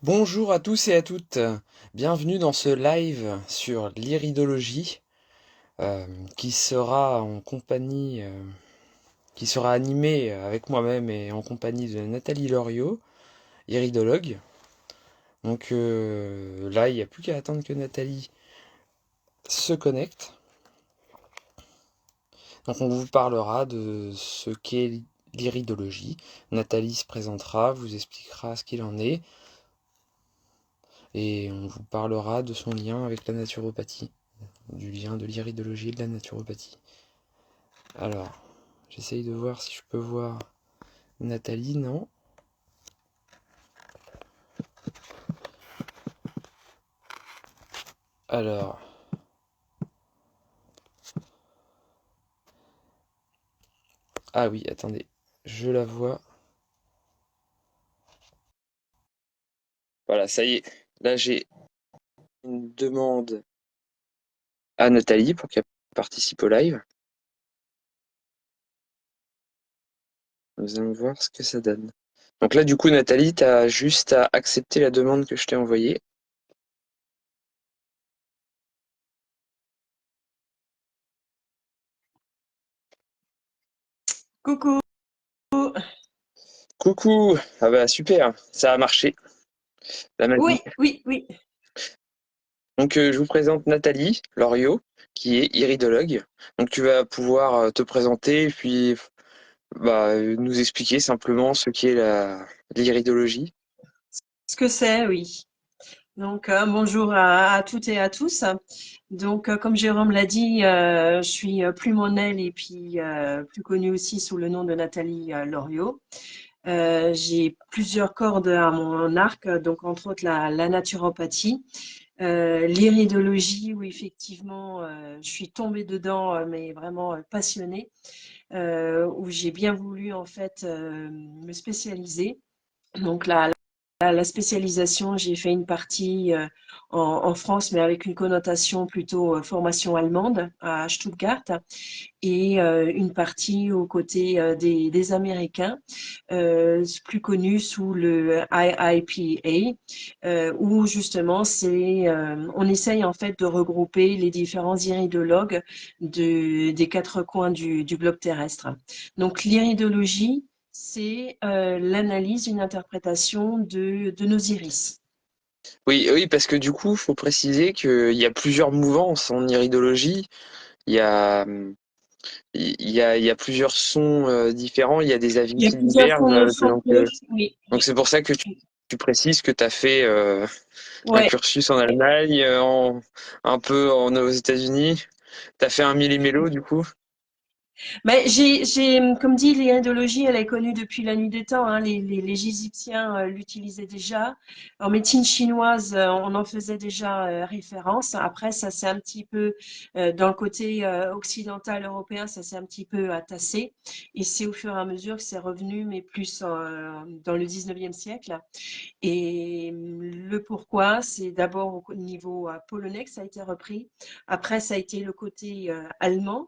Bonjour à tous et à toutes, bienvenue dans ce live sur l'iridologie euh, qui sera en compagnie, qui sera animé avec moi-même et en compagnie de Nathalie Loriot, iridologue. Donc là, il n'y a plus qu'à attendre que Nathalie se connecte. Donc on vous parlera de ce qu'est l'iridologie. Nathalie se présentera, vous expliquera ce qu'il en est et on vous parlera de son lien avec la naturopathie. Du lien de l'iridologie et de la naturopathie. Alors, j'essaye de voir si je peux voir Nathalie, non. Alors, ah oui, attendez, je la vois. Voilà, ça y est. Là, j'ai une demande à Nathalie pour qu'elle participe au live. Nous allons voir ce que ça donne. Donc là, du coup, Nathalie, tu as juste à accepter la demande que je t'ai envoyée. Coucou. Coucou! Ah bah super, ça a marché, la magie. Oui, oui, oui. Donc je vous présente Nathalie Loriot, qui est iridologue. Donc tu vas pouvoir te présenter et puis nous expliquer simplement ce qu'est l'iridologie. Ce que c'est, oui. Donc, bonjour à toutes et à tous. Donc, comme Jérôme l'a dit, je suis Plumonel et puis plus connue aussi sous le nom de Nathalie Loriot. J'ai plusieurs cordes à mon arc, donc entre autres la naturopathie, l'iridologie, où effectivement je suis tombée dedans, mais vraiment passionnée, où j'ai bien voulu en fait me spécialiser. Donc la spécialisation, j'ai fait une partie en France, mais avec une connotation plutôt formation allemande à Stuttgart, et une partie aux côtés des Américains, plus connus sous le IIPA, où justement on essaye en fait de regrouper les différents iridologues des quatre coins du globe terrestre. Donc l'iridologie, c'est l'analyse, une interprétation de nos iris. Oui, oui, parce que du coup, il faut préciser qu'il y a plusieurs mouvances en iridologie. Il y a, il y a plusieurs sons différents, il y a des avis Il y a qui plusieurs divergent. sons de Donc, cloche, oui. donc c'est pour ça que tu précises que tu as fait un Ouais. cursus en Allemagne, un peu aux États-Unis. Tu as fait un millimélo du coup. Mais comme dit, l'iridologie, elle est connue depuis la nuit des temps, hein. Les Égyptiens l'utilisaient déjà. En médecine chinoise, on en faisait déjà référence. Après, ça s'est un petit peu, dans le côté occidental européen, ça s'est un petit peu tassé. Et c'est au fur et à mesure que c'est revenu, mais plus dans le 19e siècle. Et le pourquoi, c'est d'abord au niveau polonais que ça a été repris. Après, ça a été le côté allemand.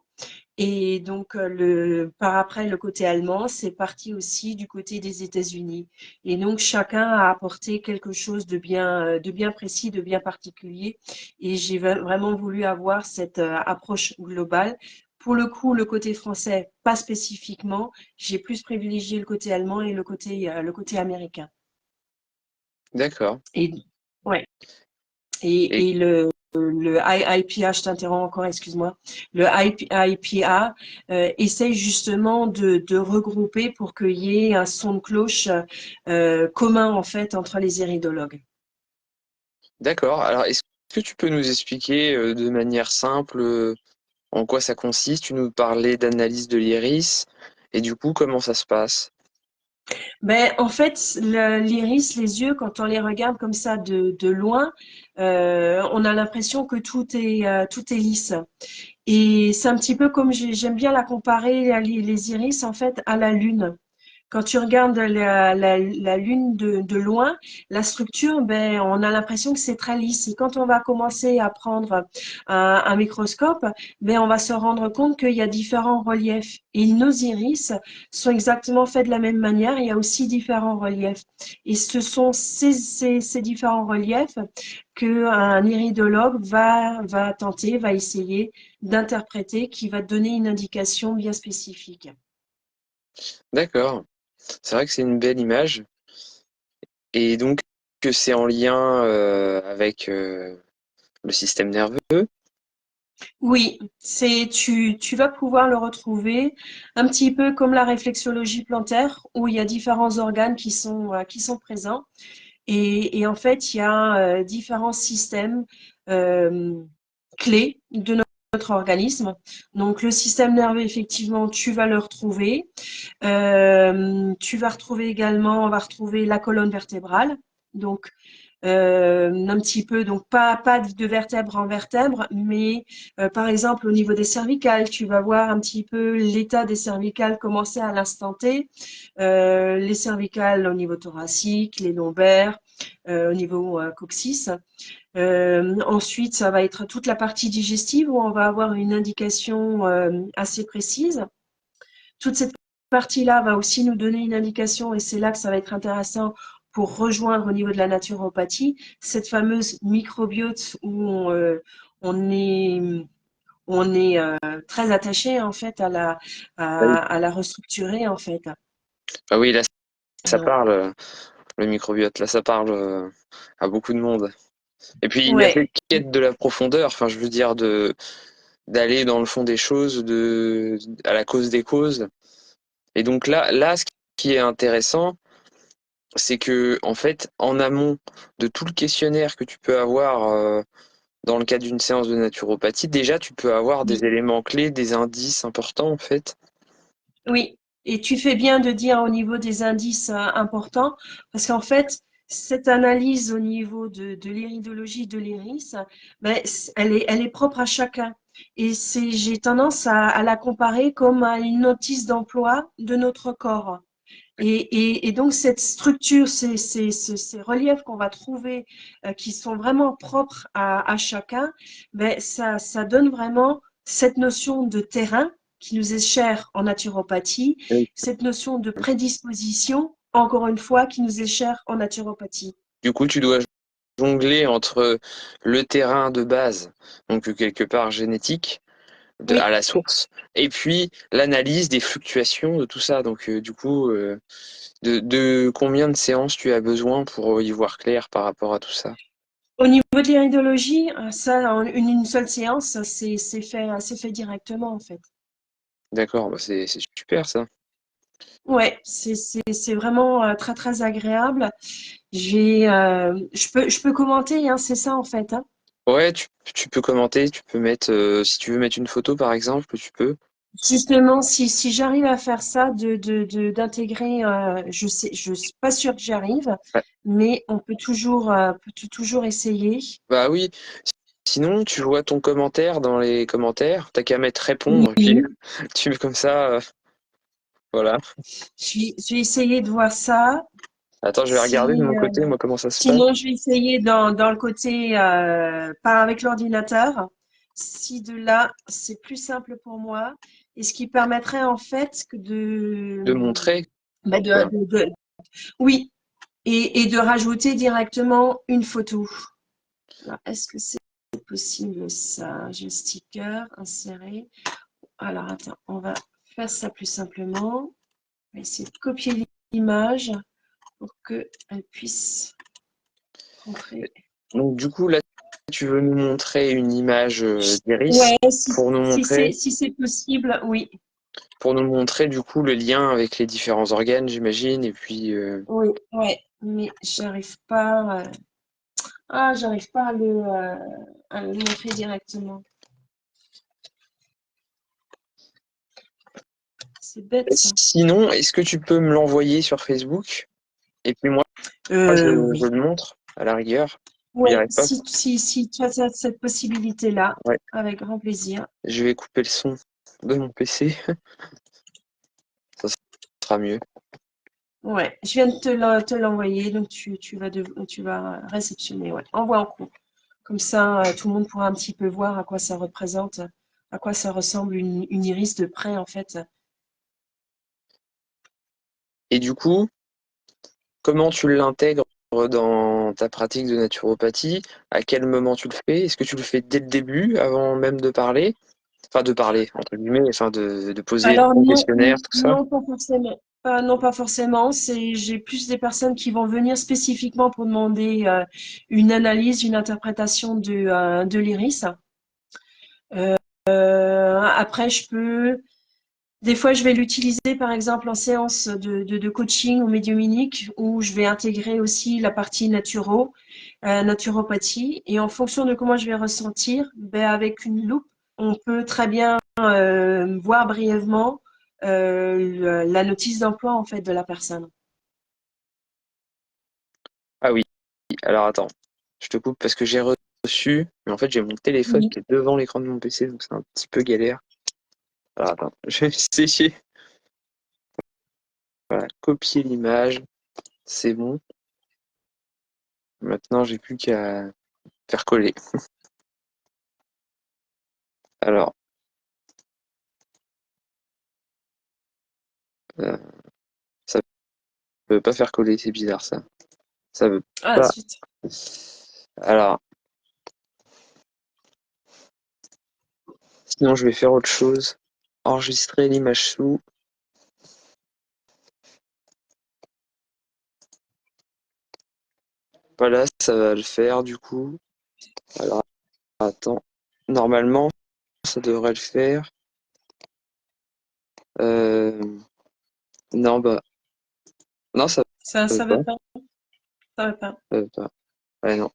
Et donc, par après, le côté allemand, c'est parti aussi du côté des États-Unis. Et donc, chacun a apporté quelque chose de bien précis, de bien particulier. Et j'ai vraiment voulu avoir cette approche globale. Pour le coup, le côté français, pas spécifiquement. J'ai plus privilégié le côté allemand et le côté américain. D'accord. Et ouais. Et Et le IIPA, je t'interromps encore, excuse-moi. Le IIPA essaye justement de regrouper pour qu'il y ait un son de cloche commun en fait entre les iridologues. d'accord. Alors, est-ce que tu peux nous expliquer de manière simple en quoi ça consiste? Tu nous parlais d'analyse de l'iris et du coup, comment ça se passe? Ben, en fait, l'iris, les yeux, quand on les regarde comme ça de loin, on a l'impression que tout est lisse. Et c'est un petit peu comme j'aime bien la comparer, les iris, en fait, à la lune. Quand tu regardes la Lune de loin, la structure, ben, on a l'impression que c'est très lisse. Et quand on va commencer à prendre un microscope, ben, on va se rendre compte qu'il y a différents reliefs. Et nos iris sont exactement faits de la même manière. Il y a aussi différents reliefs. Et ce sont ces différents reliefs qu'un iridologue va tenter, va essayer d'interpréter, qui va donner une indication bien spécifique. D'accord. C'est vrai que c'est une belle image. Et donc que c'est en lien avec le système nerveux. Oui, tu vas pouvoir le retrouver un petit peu comme la réflexologie plantaire où il y a différents organes qui sont présents et en fait il y a différents systèmes euh, clés de notre organisme. Donc le système nerveux effectivement tu vas le retrouver. Tu vas retrouver également, on va retrouver la colonne vertébrale. Donc un petit peu, donc pas de vertèbre en vertèbre, mais par exemple au niveau des cervicales, tu vas voir un petit peu l'état des cervicales commencer à l'instant T, les cervicales au niveau thoracique, les lombaires, au niveau coccyx. Ensuite, ça va être toute la partie digestive où on va avoir une indication assez précise. Toute cette partie-là va aussi nous donner une indication, et c'est là que ça va être intéressant pour rejoindre au niveau de la naturopathie, cette fameuse microbiote où on est, on est très attaché en fait à la restructurer en fait. Ah oui, là ça Donc, parle, le microbiote, là ça parle à beaucoup de monde. Et puis il y a cette ouais, quête de la profondeur, enfin je veux dire d'aller dans le fond des choses, à la cause des causes. Et donc là, ce qui est intéressant, c'est que en fait, en amont de tout le questionnaire que tu peux avoir dans le cadre d'une séance de naturopathie, déjà tu peux avoir oui, des éléments clés, des indices importants en fait. oui. Et tu fais bien de dire au niveau des indices importants, parce qu'en fait, cette analyse au niveau de l'iridologie de l'iris, ben, elle est propre à chacun. Et j'ai tendance à la comparer comme à une notice d'emploi de notre corps. Et donc cette structure, ces reliefs qu'on va trouver, qui sont vraiment propres à chacun, ben ça donne vraiment cette notion de terrain qui nous est chère en naturopathie, cette notion de prédisposition, encore une fois, qui nous est chère en naturopathie. Du coup, tu dois jongler entre le terrain de base, donc quelque part génétique, à Oui, la source, et puis l'analyse des fluctuations de tout ça. Donc du coup, de combien de séances tu as besoin pour y voir clair par rapport à tout ça? au niveau de l'iridologie, ça, en une seule séance, c'est fait directement en fait. D'accord, bah c'est super ça. Ouais, c'est vraiment très très agréable. Je peux commenter, hein, c'est ça en fait, hein. Ouais, tu peux commenter, tu peux mettre, si tu veux mettre une photo par exemple, tu peux. Justement, si j'arrive à faire ça, d'intégrer, je suis pas sûre que j'y arrive, Ouais. mais on peut toujours essayer. Bah oui, sinon tu vois ton commentaire dans les commentaires, t'as qu'à mettre répondre, puis Oui, tu mets comme ça, voilà. je vais essayer de voir ça. Attends, je vais regarder de Si, mon côté, moi, comment ça se passe. sinon, je vais essayer dans le côté, pas avec l'ordinateur. Si de là, c'est plus simple pour moi. Et ce qui permettrait en fait que De montrer, bah, quoi. oui, et de rajouter directement une photo. Alors, est-ce que c'est possible ça? J'ai le sticker inséré. Alors, attends, on va faire ça plus simplement. On va essayer de copier l'image pour qu'elle puisse rentrer. Donc, du coup, là, tu veux nous montrer une image d'iris Ouais, pour nous montrer, si c'est possible, oui. du coup, le lien avec les différents organes, j'imagine, et puis, Oui, ouais, mais j'arrive pas à le montrer directement. C'est bête ça. sinon, est-ce que tu peux me l'envoyer sur Facebook? Et puis moi, je Oui. le montre, à la rigueur. J'y Ouais, arrive pas. si tu as cette possibilité-là, Ouais, avec grand plaisir. je vais couper le son de mon PC, ça sera mieux. Ouais, je viens de te l'envoyer, donc tu vas réceptionner. Ouais, envoie en cours. Comme ça, tout le monde pourra un petit peu voir à quoi ça représente, à quoi ça ressemble une iris de près, en fait. Et du coup, comment tu l'intègres dans ta pratique de naturopathie? À quel moment tu le fais? Est-ce que tu le fais dès le début, avant même de parler? Enfin, de parler, entre guillemets, enfin, de poser Alors ton non, questionnaire, tout ça. non pas forcément. Non, pas forcément. J'ai plus des personnes qui vont venir spécifiquement pour demander une analyse, une interprétation de l'iris. Après, des fois, je vais l'utiliser par exemple en séance de coaching ou médiumnique où je vais intégrer aussi la partie naturopathie. Et en fonction de comment je vais ressentir, ben, avec une loupe, on peut très bien voir brièvement la notice d'emploi en fait de la personne. Ah oui, alors attends, je te coupe parce que j'ai reçu, mais en fait, j'ai mon téléphone Oui. qui est devant l'écran de mon PC, donc c'est un petit peu galère. Alors attends, je vais essayer. Voilà, copier l'image, c'est bon. Maintenant, j'ai plus qu'à faire coller. Alors, euh, ça veut pas faire coller, c'est bizarre ça. Ça veut Ah, pas. zut. Alors, sinon, je vais faire autre chose. Enregistrer l'image sous. Voilà, ça va le faire du coup. Alors, attends. Normalement, ça devrait le faire. Euh, Non, bah, non, ça veut Ça pas. veut pas, ça veut pas. Ça veut pas. Ouais, non.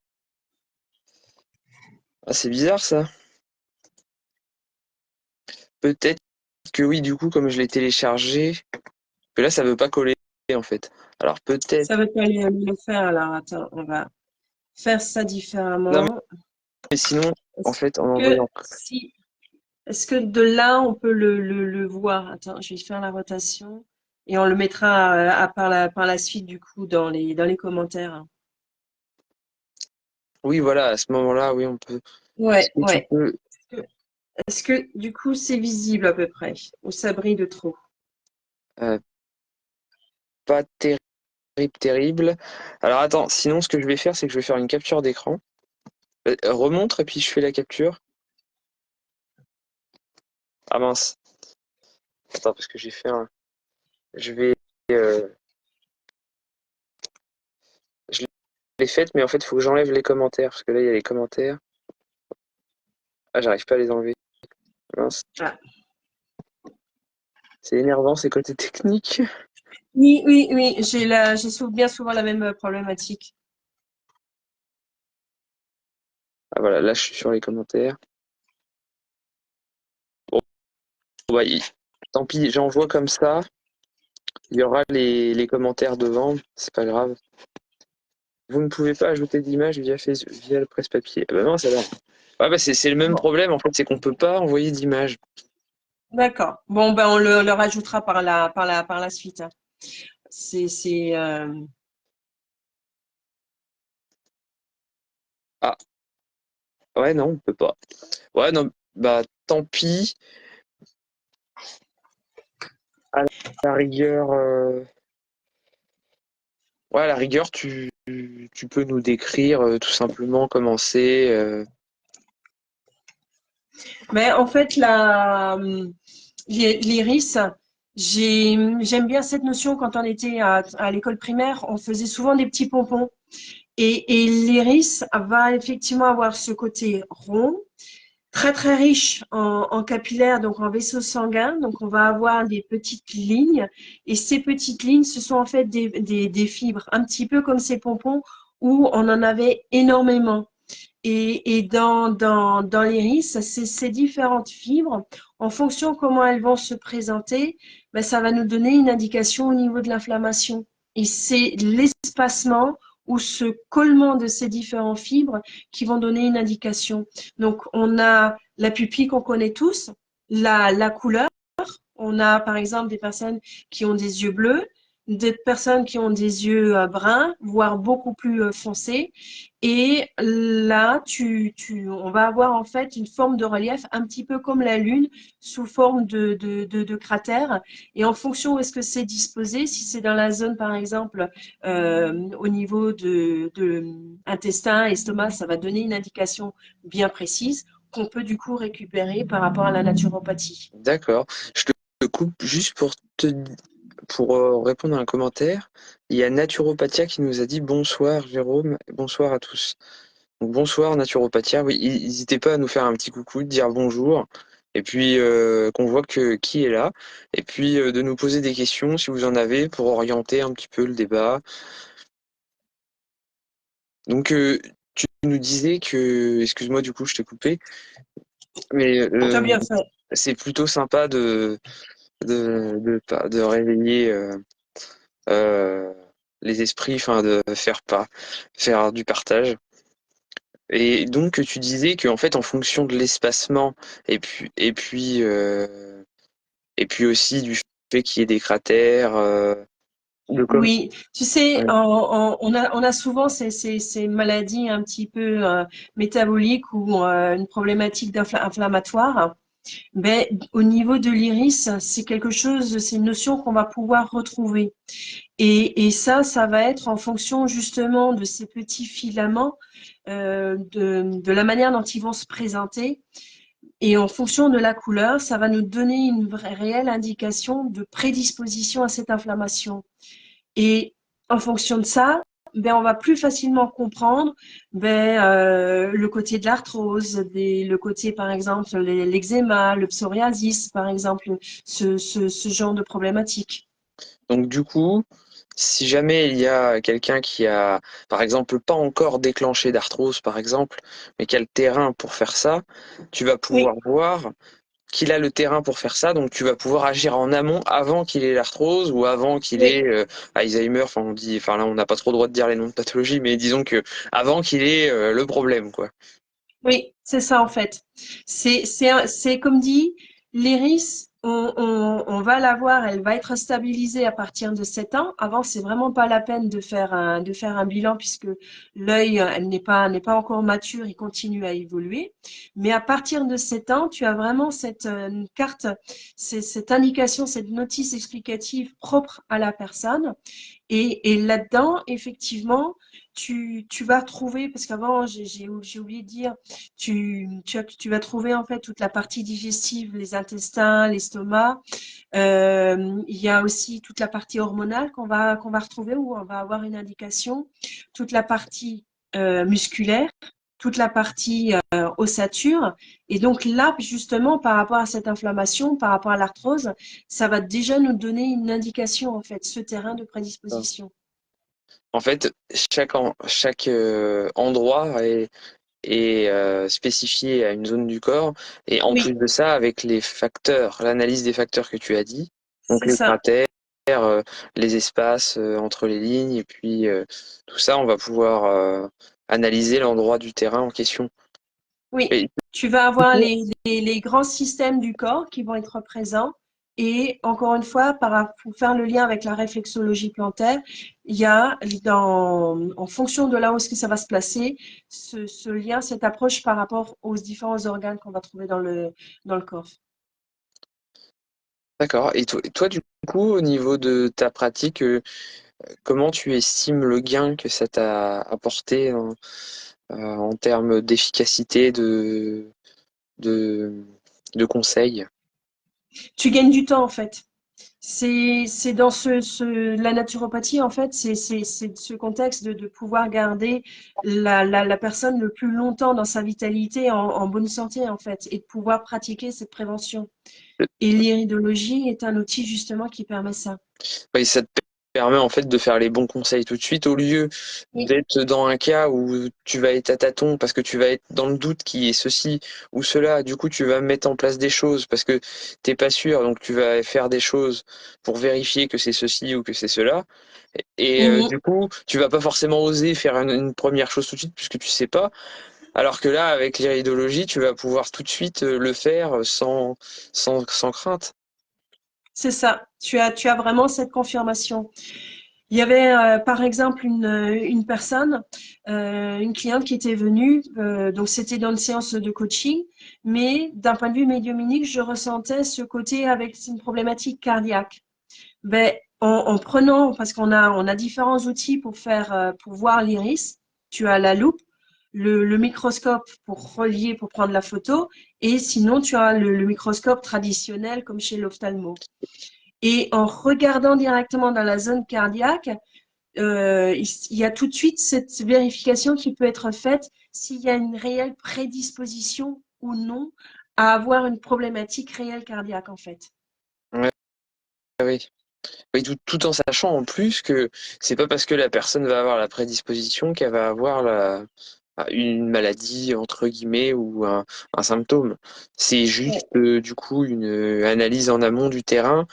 Ah, c'est bizarre ça. Peut-être que oui, du coup, comme je l'ai téléchargé, que là, ça veut pas coller en fait. Alors Ça peut-être. veut pas le faire. Alors attends, on va faire ça Non, différemment. mais sinon, en Est-ce fait, en que envoyant. si Est-ce que de là, on peut le voir? Attends, je vais faire la rotation et on le mettra par la suite, du coup, dans les commentaires. Oui, voilà, à ce moment-là, oui, on peut. Est-ce Ouais, que tu ouais. peux. Est-ce que, du coup, c'est visible à peu près? Ou ça brille de trop? euh, Pas terrible, terrible. Alors attends, sinon, ce que je vais faire, c'est que je vais faire une capture d'écran. Remontre et puis je fais la capture. Ah mince. Attends, parce que j'ai fait un. Je vais. euh, Je l'ai faite, mais en fait, il faut que j'enlève les commentaires, parce que là, il y a les commentaires. Ah, j'arrive pas à les enlever. Mince. Ah. C'est énervant, ces côtés techniques. Oui, oui, oui, bien souvent la même problématique. Ah voilà, là, je suis sur les commentaires. Bon, bah, tant pis, j'envoie comme ça. Il y aura les commentaires devant, c'est pas grave. Vous ne pouvez pas ajouter d'image via le presse-papier. Ah bah non, ça va. Ah bah c'est le même Bon, problème, en fait, c'est qu'on peut pas envoyer d'image. d'accord. Bon, ben, on le rajoutera par la suite, hein. C'est, Ah, ouais, non, on peut pas. Ouais, non, bah tant pis. À la rigueur, ouais, à la rigueur, tu peux nous décrire tout simplement comment c'est. mais en fait, l'iris, j'aime bien cette notion. Quand on était à l'école primaire, on faisait souvent des petits pompons. Et l'iris va effectivement avoir ce côté rond, très très riche en capillaires, donc en vaisseaux sanguins. Donc on va avoir des petites lignes. Et ces petites lignes, ce sont en fait des fibres, un petit peu comme ces pompons où on en avait énormément. Et dans l'iris, ces différentes fibres, en fonction de comment elles vont se présenter, ben, ça va nous donner une indication au niveau de l'inflammation. Et c'est l'espacement ou ce collement de ces différentes fibres qui vont donner une indication. Donc, on a la pupille qu'on connaît tous, la couleur. On a, par exemple, des personnes qui ont des yeux bleus, des personnes qui ont des yeux bruns, voire beaucoup plus foncés. Et là, on va avoir en fait une forme de relief un petit peu comme la Lune, sous forme de cratère. Et en fonction où est-ce que c'est disposé, si c'est dans la zone, par exemple, au niveau de intestin, estomac, ça va donner une indication bien précise qu'on peut du coup récupérer par rapport à la naturopathie. D'accord. Je te coupe juste pour répondre à un commentaire. Il y a Naturopathia qui nous a dit bonsoir Jérôme, bonsoir à tous. Donc, bonsoir Naturopathia. Oui, n'hésitez pas à nous faire un petit coucou, de dire bonjour, et puis qu'on voit que qui est là, et puis de nous poser des questions si vous en avez pour orienter un petit peu le débat. Donc tu nous disais que, excuse-moi du coup je t'ai coupé, mais Tu as bien fait. c'est plutôt sympa de réveiller euh, les esprits, enfin de faire du partage. Et donc tu disais qu'en fait en fonction de l'espacement et puis aussi du fait qu'il y ait des cratères, de comme Oui, tu sais, ouais. on a souvent ces maladies un petit peu métaboliques ou une problématique inflammatoire. Ben, au niveau de l'iris, c'est quelque chose, c'est une notion qu'on va pouvoir retrouver. Et ça va être en fonction justement de ces petits filaments, de la manière dont ils vont se présenter. Et en fonction de la couleur, ça va nous donner une vraie, réelle indication de prédisposition à cette inflammation. Et en fonction de ça, ben, on va plus facilement comprendre le côté de l'arthrose, le côté, par exemple, l'eczéma, le psoriasis, par exemple, ce genre de problématique. Donc du coup, si jamais il y a quelqu'un qui a, par exemple, pas encore déclenché d'arthrose, par exemple, mais qui a le terrain pour faire ça, tu vas pouvoir Oui, voir qu'il a le terrain pour faire ça, donc tu vas pouvoir agir en amont avant qu'il ait l'arthrose ou avant qu'il ait oui, Alzheimer. Enfin, on dit, enfin là, on n'a pas trop le droit de dire les noms de pathologie, mais disons que avant qu'il ait le problème, quoi. oui, c'est ça en fait. C'est comme dit, l'iris, on va la voir, elle va être stabilisée à partir de 7 ans. Avant, c'est vraiment pas la peine de faire un bilan puisque l'œil, elle n'est pas encore mature, il continue à évoluer. Mais à partir de 7 ans, tu as vraiment cette carte, cette indication, cette notice explicative propre à la personne. Et là-dedans, effectivement, tu vas trouver, parce qu'avant, j'ai oublié de dire, tu vas trouver en fait toute la partie digestive, les intestins, l'estomac. Il y a aussi toute la partie hormonale qu'on va retrouver où on va avoir une indication, toute la partie musculaire, toute la partie ossature. Et donc là, justement, par rapport à cette inflammation, par rapport à l'arthrose, ça va déjà nous donner une indication, en fait, ce terrain de prédisposition. En fait, chaque endroit est spécifié à une zone du corps, et en plus Oui, de ça, avec les facteurs, l'analyse des facteurs que tu as dit, donc c'est les ça. cratères, les espaces entre les lignes, et puis tout ça, on va pouvoir analyser l'endroit du terrain en question. Oui, Et tu vas du avoir coup, les grands systèmes du corps qui vont être présents. Et encore une fois, pour faire le lien avec la réflexologie plantaire, il y a en fonction de là où est-ce que ça va se placer, ce lien, cette approche par rapport aux différents organes qu'on va trouver dans le corps. d'accord. Et toi, du coup, au niveau de ta pratique, comment tu estimes le gain que ça t'a apporté en termes d'efficacité, de, de conseils? Tu gagnes du temps en fait. C'est dans la naturopathie, en fait, c'est ce contexte de pouvoir garder la personne le plus longtemps dans sa vitalité, en bonne santé, en fait, et de pouvoir pratiquer cette prévention. Et l'iridologie est un outil justement qui permet ça. Oui, ça te permet en fait de faire les bons conseils tout de suite au lieu Oui. d'être dans un cas où tu vas être à tâtons parce que tu vas être dans le doute qui est ceci ou cela. Du coup, tu vas mettre en place des choses parce que t'es pas sûr, donc tu vas faire des choses pour vérifier que c'est ceci ou que c'est cela. Et Mhm. du coup, tu vas pas forcément oser faire une première chose tout de suite puisque tu sais pas. Alors que là, avec l'iridologie, tu vas pouvoir tout de suite le faire sans crainte. C'est ça. Tu as vraiment cette confirmation. Il y avait par exemple une personne, une cliente qui était venue, donc c'était dans une séance de coaching, mais d'un point de vue médiumnique, je ressentais ce côté avec une problématique cardiaque. Ben, en prenant, parce on a différents outils pour faire, pour voir l'iris. Tu as la loupe, le microscope pour relier, pour prendre la photo, et sinon tu as le microscope traditionnel comme chez l'ophtalmo. Et en regardant directement dans la zone cardiaque, il y a tout de suite cette vérification qui peut être faite s'il y a une réelle prédisposition ou non à avoir une problématique réelle cardiaque en fait. Ouais, oui. Oui, tout en sachant en plus que c'est pas parce que la personne va avoir la prédisposition qu'elle va avoir une maladie, entre guillemets, ou un symptôme. C'est juste, Ouais. du coup, une analyse en amont du terrain.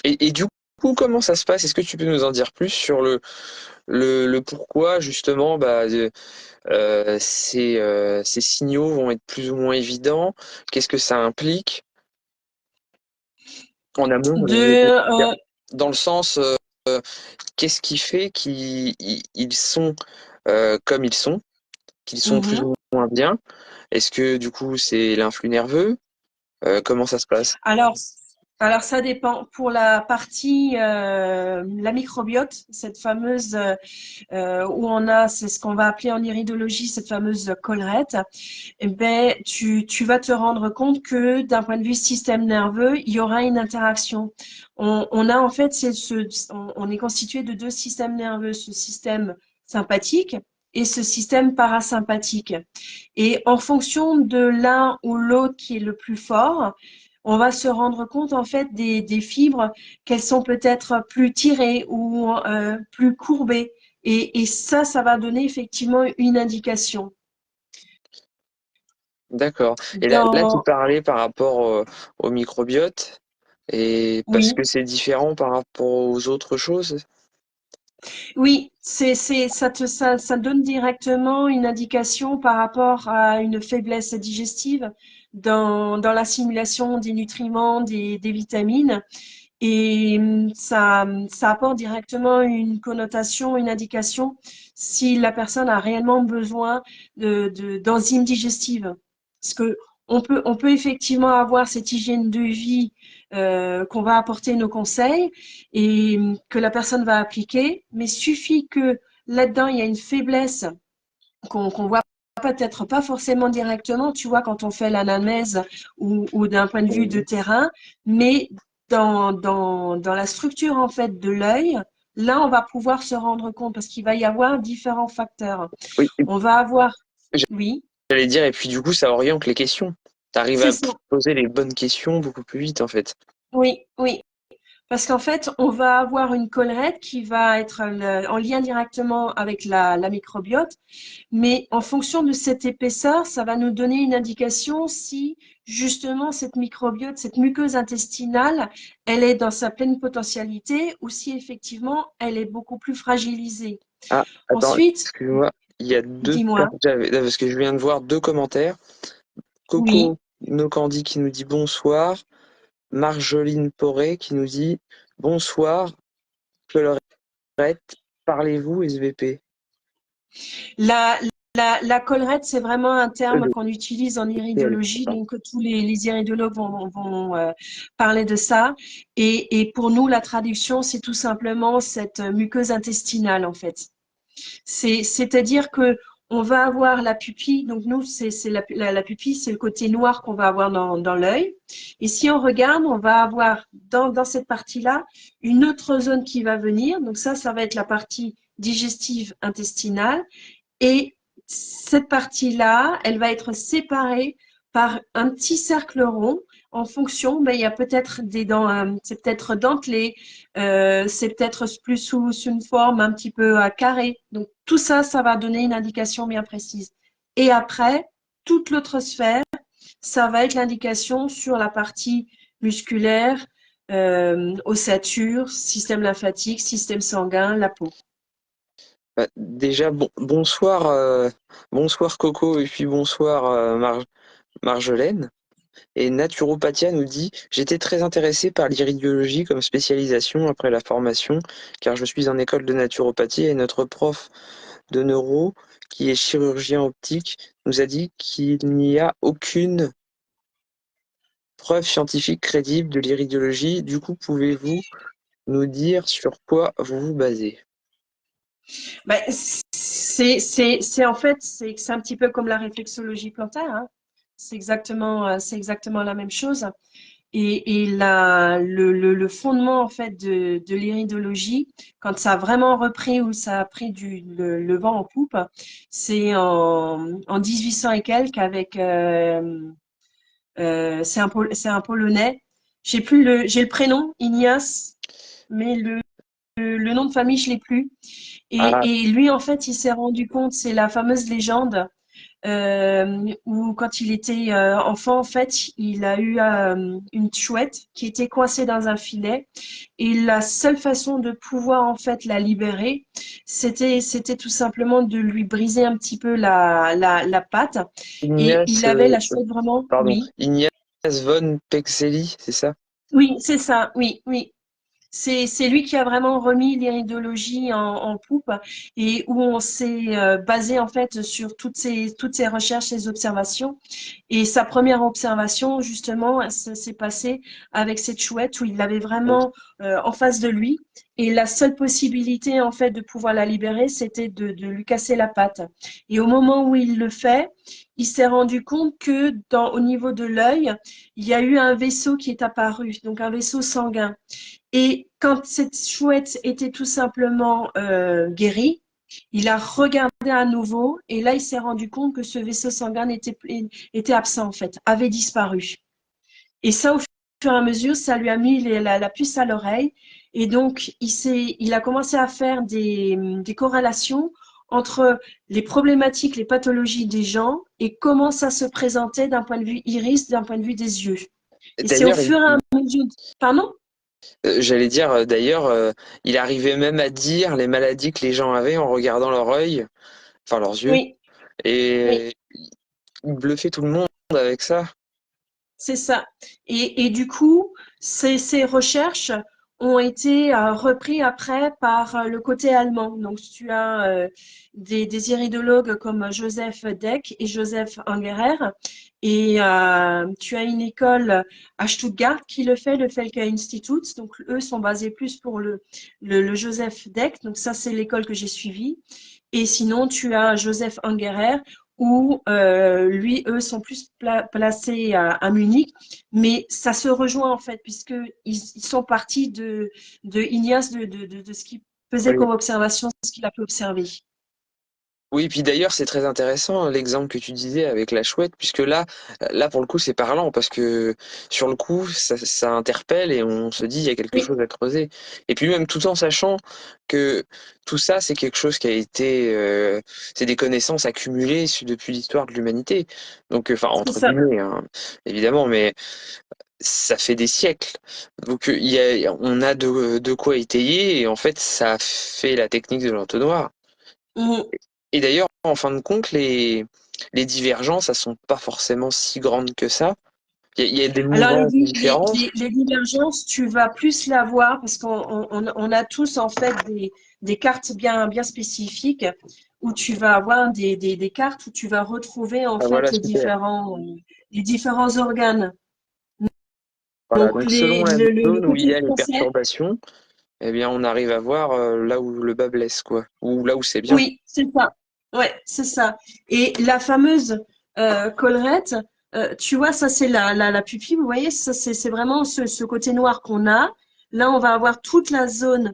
Et du coup, comment ça se passe? Est-ce que tu peux nous en dire plus sur le pourquoi, justement, ces signaux vont être plus ou moins évidents? Qu'est-ce que ça implique en amont, De, dans le sens, qu'est-ce qui fait qu'ils sont comme ils sont, qu'ils sont plus mhm. ou moins bien? Est-ce que du coup c'est l'influx nerveux? Comment ça se passe? Alors, alors ça dépend. Pour la partie, la microbiote, cette fameuse où on a, c'est ce qu'on va appeler en iridologie, cette fameuse collerette, eh ben, tu vas te rendre compte que d'un point de vue système nerveux, il y aura une interaction. On a en fait, on est constitué de deux systèmes nerveux, ce système sympathique et ce système parasympathique. Et en fonction de l'un ou l'autre qui est le plus fort, on va se rendre compte en fait des fibres qu'elles sont peut-être plus tirées ou plus courbées. Et ça va donner effectivement une indication. D'accord. Et là, tu Dans, parlais par rapport au microbiote, et parce oui, que c'est différent par rapport aux autres choses. oui, ça donne directement une indication par rapport à une faiblesse digestive dans l'assimilation des nutriments, des vitamines. Et ça apporte directement une connotation, une indication si la personne a réellement besoin d'enzymes digestives. Parce que on peut effectivement avoir cette hygiène de vie qu'on va apporter nos conseils et que la personne va appliquer, mais suffit que là-dedans il y a une faiblesse qu'on voit peut-être pas forcément directement, tu vois, quand on fait l'anamnèse ou d'un point de vue de Oui. terrain, mais dans la structure en fait de l'œil, là on va pouvoir se rendre compte parce qu'il va y avoir différents facteurs. Oui, On va avoir, oui, j'allais dire, et puis du coup, ça oriente les questions. Tu arrives c'est à ça, poser les bonnes questions beaucoup plus vite, en fait. oui, oui. Parce qu'en fait, on va avoir une collerette qui va être en lien directement avec la microbiote. Mais en fonction de cette épaisseur, ça va nous donner une indication si justement cette microbiote, cette muqueuse intestinale, elle est dans sa pleine potentialité ou si effectivement elle est beaucoup plus fragilisée. Ah, attends, Ensuite, excuse-moi, il y a deux dis-moi. personnes, parce que je viens de voir deux commentaires. Oui. Coco Nocandi qui nous dit bonsoir. Marjoline Poré qui nous dit bonsoir, Collerette, parlez-vous SVP? La, la collerette, c'est vraiment un terme Le qu'on utilise en PL, iridologie, pardon. donc tous les iridologues vont parler de ça. Et pour nous, la traduction, c'est tout simplement cette muqueuse intestinale, en fait. C'est-à-dire que on va avoir la pupille, donc nous, c'est la pupille, c'est le côté noir qu'on va avoir dans l'œil. Et si on regarde, on va avoir dans cette partie-là une autre zone qui va venir. Donc ça va être la partie digestive intestinale. Et cette partie-là, elle va être séparée par un petit cercle rond en fonction, ben, il y a peut-être des dents, c'est peut-être dentelé, c'est peut-être plus sous une forme un petit peu carrée. Donc tout ça, ça va donner une indication bien précise. Et après, toute l'autre sphère, ça va être l'indication sur la partie musculaire, ossature, système lymphatique, système sanguin, la peau. Déjà, bonsoir, bonsoir Coco, et puis bonsoir Marjolaine. Et Naturopathia nous dit: «J'étais très intéressé par l'iridologie comme spécialisation après la formation, car je suis en école de naturopathie et notre prof de neuro, qui est chirurgien optique, nous a dit qu'il n'y a aucune preuve scientifique crédible de l'iridologie. Du coup, pouvez-vous nous dire sur quoi vous vous basez?» Ben, c'est en fait, c'est un petit peu comme la réflexologie plantaire, hein. C'est exactement la même chose. Et le fondement en fait de l'iridologie, quand ça a vraiment repris ou ça a pris le vent en poupe, c'est en 1800 et quelques avec c'est un Polonais. J'ai le prénom Ignace, mais le nom de famille je l'ai plus. Ah, Et lui en fait il s'est rendu compte, c'est la fameuse légende où quand il était enfant, en fait, il a eu une chouette qui était coincée dans un filet et la seule façon de pouvoir en fait la libérer, c'était tout simplement de lui briser un petit peu la patte et il Ignace, avait la chouette vraiment, pardon, oui. Ignace von Pexeli, c'est ça? Oui, c'est ça, oui, oui. C'est lui qui a vraiment remis l'iridologie en poupe et où on s'est basé en fait sur toutes ces recherches, ces observations. Et sa première observation, justement, ça s'est passé avec cette chouette où il l'avait vraiment en face de lui. Et la seule possibilité, en fait, de pouvoir la libérer, c'était de lui casser la patte. Et au moment où il le fait, il s'est rendu compte que au niveau de l'œil, il y a eu un vaisseau qui est apparu, donc un vaisseau sanguin. Et quand cette chouette était tout simplement guérie, il a regardé à nouveau et là, il s'est rendu compte que ce vaisseau sanguin était absent en fait, avait disparu. Et ça, au fur et à mesure, ça lui a mis la puce à l'oreille. Et donc, il a commencé à faire des corrélations entre les problématiques, les pathologies des gens et comment ça se présentait d'un point de vue iris, d'un point de vue des yeux. Et c'est au D'ailleurs, fur et à mesure. Pardon? j'allais dire, d'ailleurs, il arrivait même à dire les maladies que les gens avaient en regardant leur œil, enfin leurs yeux, Oui, oui. et il bluffait tout le monde avec ça. C'est ça. Et du coup, ces recherches ont été reprises après par le côté allemand. Donc, tu as des iridologues comme Joseph Deck et Joseph Angerer. Et tu as une école à Stuttgart qui le fait, le Felke Institute. Donc, eux sont basés plus pour le Joseph Deck. Donc, ça, c'est l'école que j'ai suivie. Et sinon, tu as Joseph Angerer où lui, eux, sont plus placés à Munich, mais ça se rejoint en fait, puisqu'ils ils sont partis de Ignace, de ce qu'il faisait Oui. comme observation, ce qu'il a pu observer. Oui, puis d'ailleurs, c'est très intéressant l'exemple que tu disais avec la chouette, puisque là pour le coup, c'est parlant parce que sur le coup, ça interpelle et on se dit il y a quelque Oui, chose à creuser. Et puis même tout en sachant que tout ça, c'est quelque chose qui a été, c'est des connaissances accumulées depuis l'histoire de l'humanité. Donc, enfin c'est entre ça. guillemets, hein, évidemment, mais ça fait des siècles. Donc on a de quoi étayer et en fait, ça fait la technique de l'entonnoir. Mhm. Et d'ailleurs, en fin de compte, les divergences, elles sont pas forcément si grandes que ça. Il y a des Alors, mouvances différentes. les divergences, tu vas plus la voir parce on a tous en fait des cartes bien spécifiques où tu vas avoir des cartes où tu vas retrouver en Ah, fait voilà, super. les différents organes. Voilà, Donc, donc selon la le zone où il y côté a les français, perturbations, eh bien, on arrive à voir là où le bas blesse, quoi. Ou là où c'est bien. oui, c'est ça. Ouais, c'est ça. Et la fameuse collerette, tu vois, ça c'est la pupille, vous voyez, ça c'est vraiment ce côté noir qu'on a. Là, on va avoir toute la zone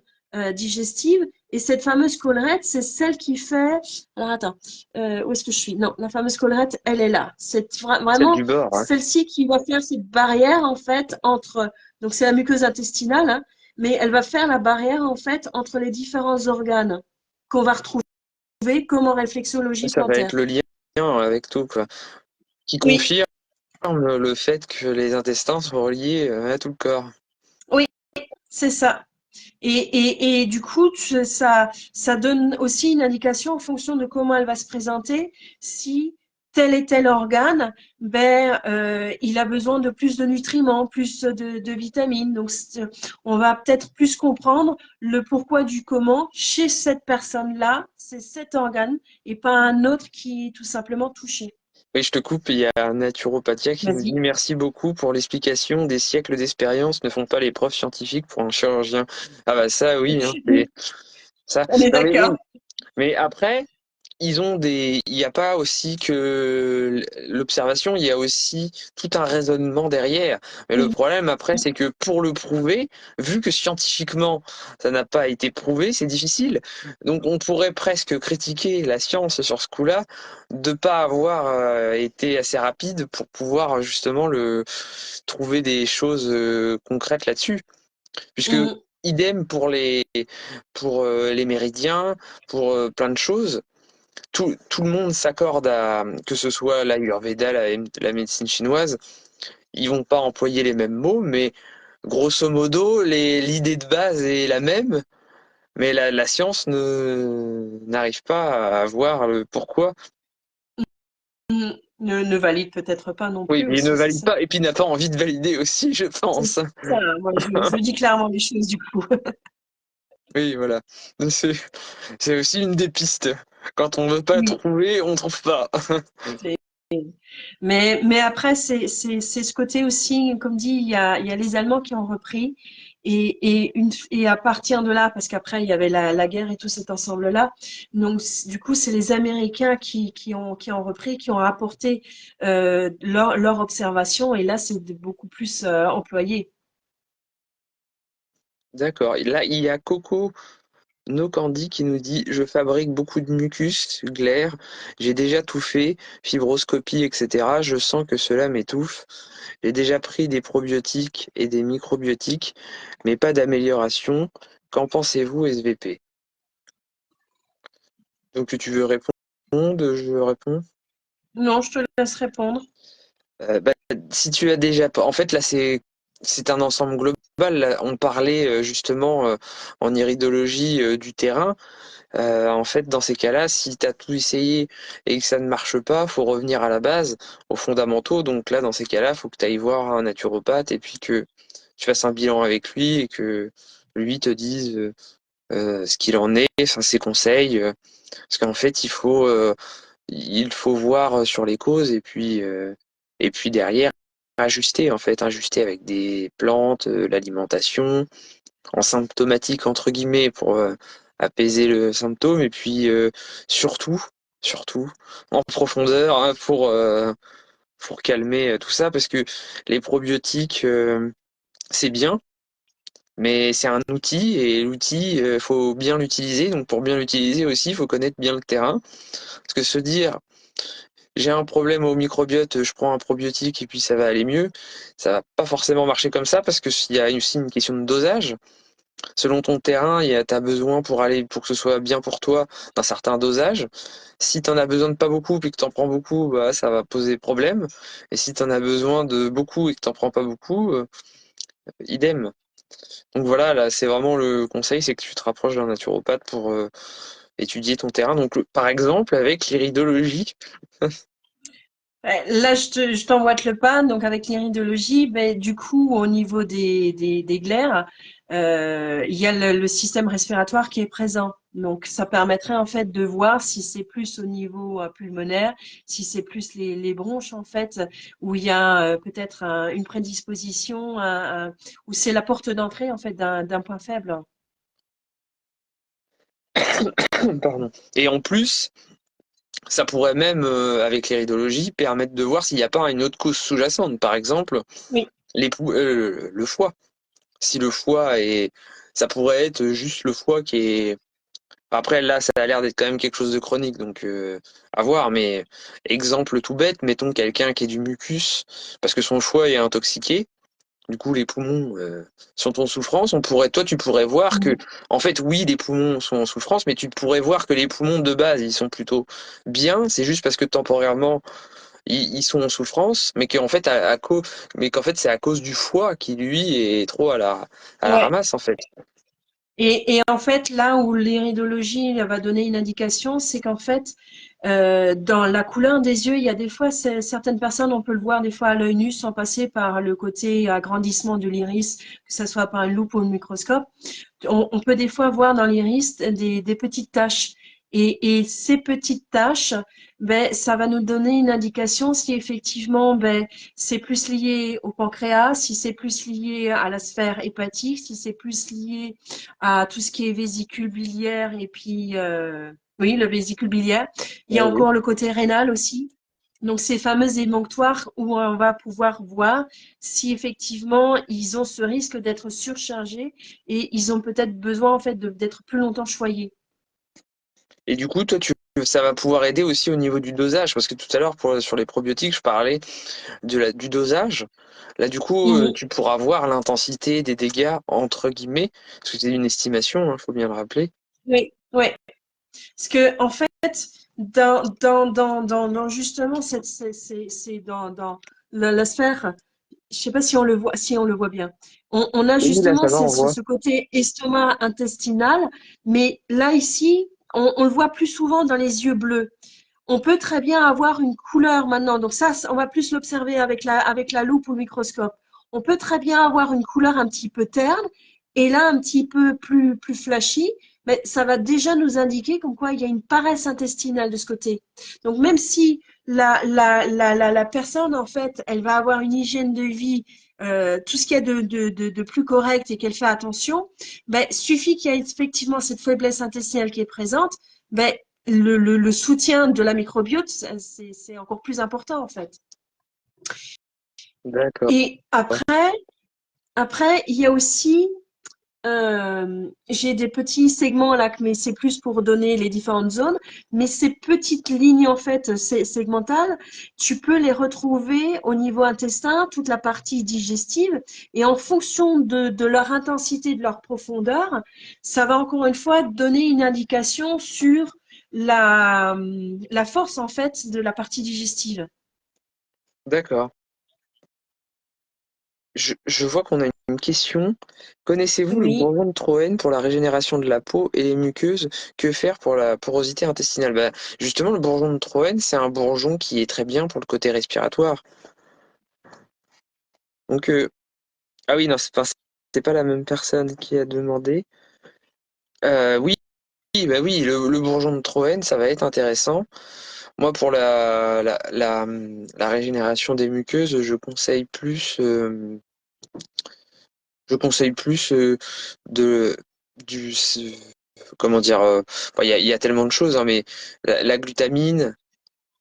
digestive. Et cette fameuse collerette, c'est celle qui fait. Alors attends, où est-ce que je suis? Non, la fameuse collerette, elle est là. C'est Celle vraiment du bord, hein. celle-ci qui va faire cette barrière en fait entre. Donc c'est la muqueuse intestinale, hein, mais elle va faire la barrière en fait entre les différents organes qu'on va retrouver comme en réflexologie Ça va être plantaire. le lien avec tout, quoi. Qui Oui, confirme le fait que les intestins sont reliés à tout le corps. oui, c'est ça. Et du coup, ça donne aussi une indication en fonction de comment elle va se présenter, si tel et tel organe, il a besoin de plus de nutriments, plus de vitamines. Donc, on va peut-être plus comprendre le pourquoi du comment chez cette personne-là, c'est cet organe et pas un autre qui est tout simplement touché. Oui, je te coupe, il y a un naturopathique qui nous dit Vas-y. merci beaucoup pour l'explication. Des siècles d'expérience ne font pas les preuves scientifiques pour un chirurgien. Ah bah ça, oui, hein, c'est ça. On est Non mais d'accord. oui, mais après, il n'y a pas aussi que l'observation, il y a aussi tout un raisonnement derrière. Mais le Oui. problème après, c'est que pour le prouver, vu que scientifiquement ça n'a pas été prouvé, c'est difficile. Donc on pourrait presque critiquer la science sur ce coup-là de pas avoir été assez rapide pour pouvoir justement le trouver des choses concrètes là-dessus. Puisque Mm, idem pour les méridiens, pour plein de choses tout le monde s'accorde à, que ce soit l'Ayurveda, la médecine chinoise, ils vont pas employer les mêmes mots, mais grosso modo, l'idée de base est la même, mais la science n'arrive pas à voir le pourquoi. mm. Ne valide peut-être pas non Oui, plus il ne aussi, c'est valide ça. pas, et puis n'a pas envie de valider aussi, je C'est pense. ça. Moi, je dis clairement les choses du coup. Oui, voilà. C'est c'est aussi une des pistes. Quand on veut pas Oui. trouver, on trouve pas. C'est- mais après, c'est ce côté aussi, comme dit, il y a les Allemands qui ont repris. Et à partir de là, parce qu'après, il y avait la guerre et tout cet ensemble-là. Donc, du coup, c'est les Américains qui ont repris, qui ont apporté leur observation. Et là, c'est beaucoup plus employé. D'accord. Et là, il y a Coco No Candy qui nous dit: je fabrique beaucoup de mucus, glaire, j'ai déjà tout fait, fibroscopie, etc. Je sens que cela m'étouffe. J'ai déjà pris des probiotiques et des microbiotiques, mais pas d'amélioration. Qu'en pensez-vous, SVP? Donc tu veux répondre? Je réponds. Non, je te laisse répondre. Bah, si tu as déjà pas, en fait là c'est un ensemble global. Là, on parlait justement en iridologie du terrain. En fait, dans ces cas-là, si tu as tout essayé et que ça ne marche pas, faut revenir à la base, aux fondamentaux. Donc là, dans ces cas-là, faut que tu ailles voir un naturopathe et puis que tu fasses un bilan avec lui et que lui te dise ce qu'il en est, enfin ses conseils. Parce qu'en fait, il faut voir sur les causes et puis derrière ajuster en fait, ajuster avec des plantes, l'alimentation en symptomatique entre guillemets pour apaiser le symptôme et puis surtout en profondeur hein, pour calmer tout ça parce que les probiotiques c'est bien mais c'est un outil et l'outil faut bien l'utiliser donc pour bien l'utiliser aussi il faut connaître bien le terrain parce que se dire j'ai un problème au microbiote, je prends un probiotique et puis ça va aller mieux, ça va pas forcément marcher comme ça parce que s'il y a aussi une question de dosage. Selon ton terrain, tu as besoin pour que ce soit bien pour toi d'un certain dosage. Si tu en as besoin de pas beaucoup puis que tu en prends beaucoup, bah, ça va poser problème. Et si tu en as besoin de beaucoup et que tu n'en prends pas beaucoup, idem. Donc voilà, là, c'est vraiment le conseil, c'est que tu te rapproches d'un naturopathe pour étudier ton terrain. Donc, par exemple, avec l'iridologie, Ouais, là, je t'emboîte le pas. Donc, avec l'iridologie, du coup, au niveau des glaires, il y a le système respiratoire qui est présent. Donc, ça permettrait en fait de voir si c'est plus au niveau pulmonaire, si c'est plus les bronches en fait, où il y a peut-être une prédisposition, où c'est la porte d'entrée en fait d'un point faible. pardon. Et en plus, ça pourrait même, avec l'iridologie, permettre de voir s'il n'y a pas une autre cause sous-jacente. Par exemple, Oui. le foie. Si le foie est, ça pourrait être juste le foie qui est. Après là, ça a l'air d'être quand même quelque chose de chronique, donc à voir. Mais exemple tout bête, mettons quelqu'un qui est du mucus parce que son foie est intoxiqué. Du coup, les poumons sont en souffrance. Toi, tu pourrais voir que, Mhm. en fait, oui, les poumons sont en souffrance, mais tu pourrais voir que les poumons de base, ils sont plutôt bien. C'est juste parce que temporairement, ils sont en souffrance, mais qu'en fait, mais qu'en fait, c'est à cause du foie qui, lui, est trop à la Ouais. ramasse, en fait. Et en fait, là où l'iridologie va donner une indication, c'est qu'en fait, dans la couleur des yeux, il y a des fois, certaines personnes, on peut le voir des fois à l'œil nu sans passer par le côté agrandissement de l'iris, que ce soit par une loupe ou un microscope. On peut des fois voir dans l'iris des petites taches. Et ces petites taches, ben, ça va nous donner une indication si effectivement ben, c'est plus lié au pancréas, si c'est plus lié à la sphère hépatique, si c'est plus lié à tout ce qui est vésicule biliaire et puis oui, le vésicule biliaire. Il y a Oui. encore le côté rénal aussi. Donc ces fameux émonctoires où on va pouvoir voir si effectivement ils ont ce risque d'être surchargés et ils ont peut-être besoin en fait d'être plus longtemps choyés. Et du coup, toi, ça va pouvoir aider aussi au niveau du dosage, parce que tout à l'heure, sur les probiotiques, je parlais du dosage. Là, du coup, Mhm. tu pourras voir l'intensité des dégâts, entre guillemets, parce que c'est une estimation, il faut bien le rappeler. Oui, oui. Parce que en fait, dans justement c'est dans la sphère, je sais pas si on le voit, si on le voit bien. On a Oui, là, justement ça va, on voit. ce côté estomac intestinal, mais là ici, on le voit plus souvent dans les yeux bleus. On peut très bien avoir une couleur maintenant. Donc ça, on va plus l'observer avec la loupe ou le microscope. On peut très bien avoir une couleur un petit peu terne et là un petit peu plus flashy, mais ça va déjà nous indiquer comme quoi il y a une paresse intestinale de ce côté. Donc même si la personne, en fait, elle va avoir une hygiène de vie, tout ce qu'il y a de plus correct et qu'elle fait attention, ben, suffit qu'il y ait effectivement cette faiblesse intestinale qui est présente, ben, le soutien de la microbiote, c'est encore plus important en fait. D'accord. Et après, il y a aussi, j'ai des petits segments là, mais c'est plus pour donner les différentes zones. Mais ces petites lignes en fait segmentales, tu peux les retrouver au niveau intestin, toute la partie digestive, et en fonction de leur intensité, de leur profondeur, ça va encore une fois donner une indication sur la force en fait de la partie digestive. D'accord. Je vois qu'on a une question. Connaissez-vous le Oui. bourgeon de Troène pour la régénération de la peau et les muqueuses? Que faire pour la porosité intestinale? Bah, justement, le bourgeon de Troène, c'est un bourgeon qui est très bien pour le côté respiratoire. Donc, ah oui, non, c'est pas la même personne qui a demandé. Oui, oui, bah oui, le bourgeon de Troène, ça va être intéressant. Moi, pour la régénération des muqueuses, je conseille plus de du comment dire, il y a tellement de choses, hein, mais la glutamine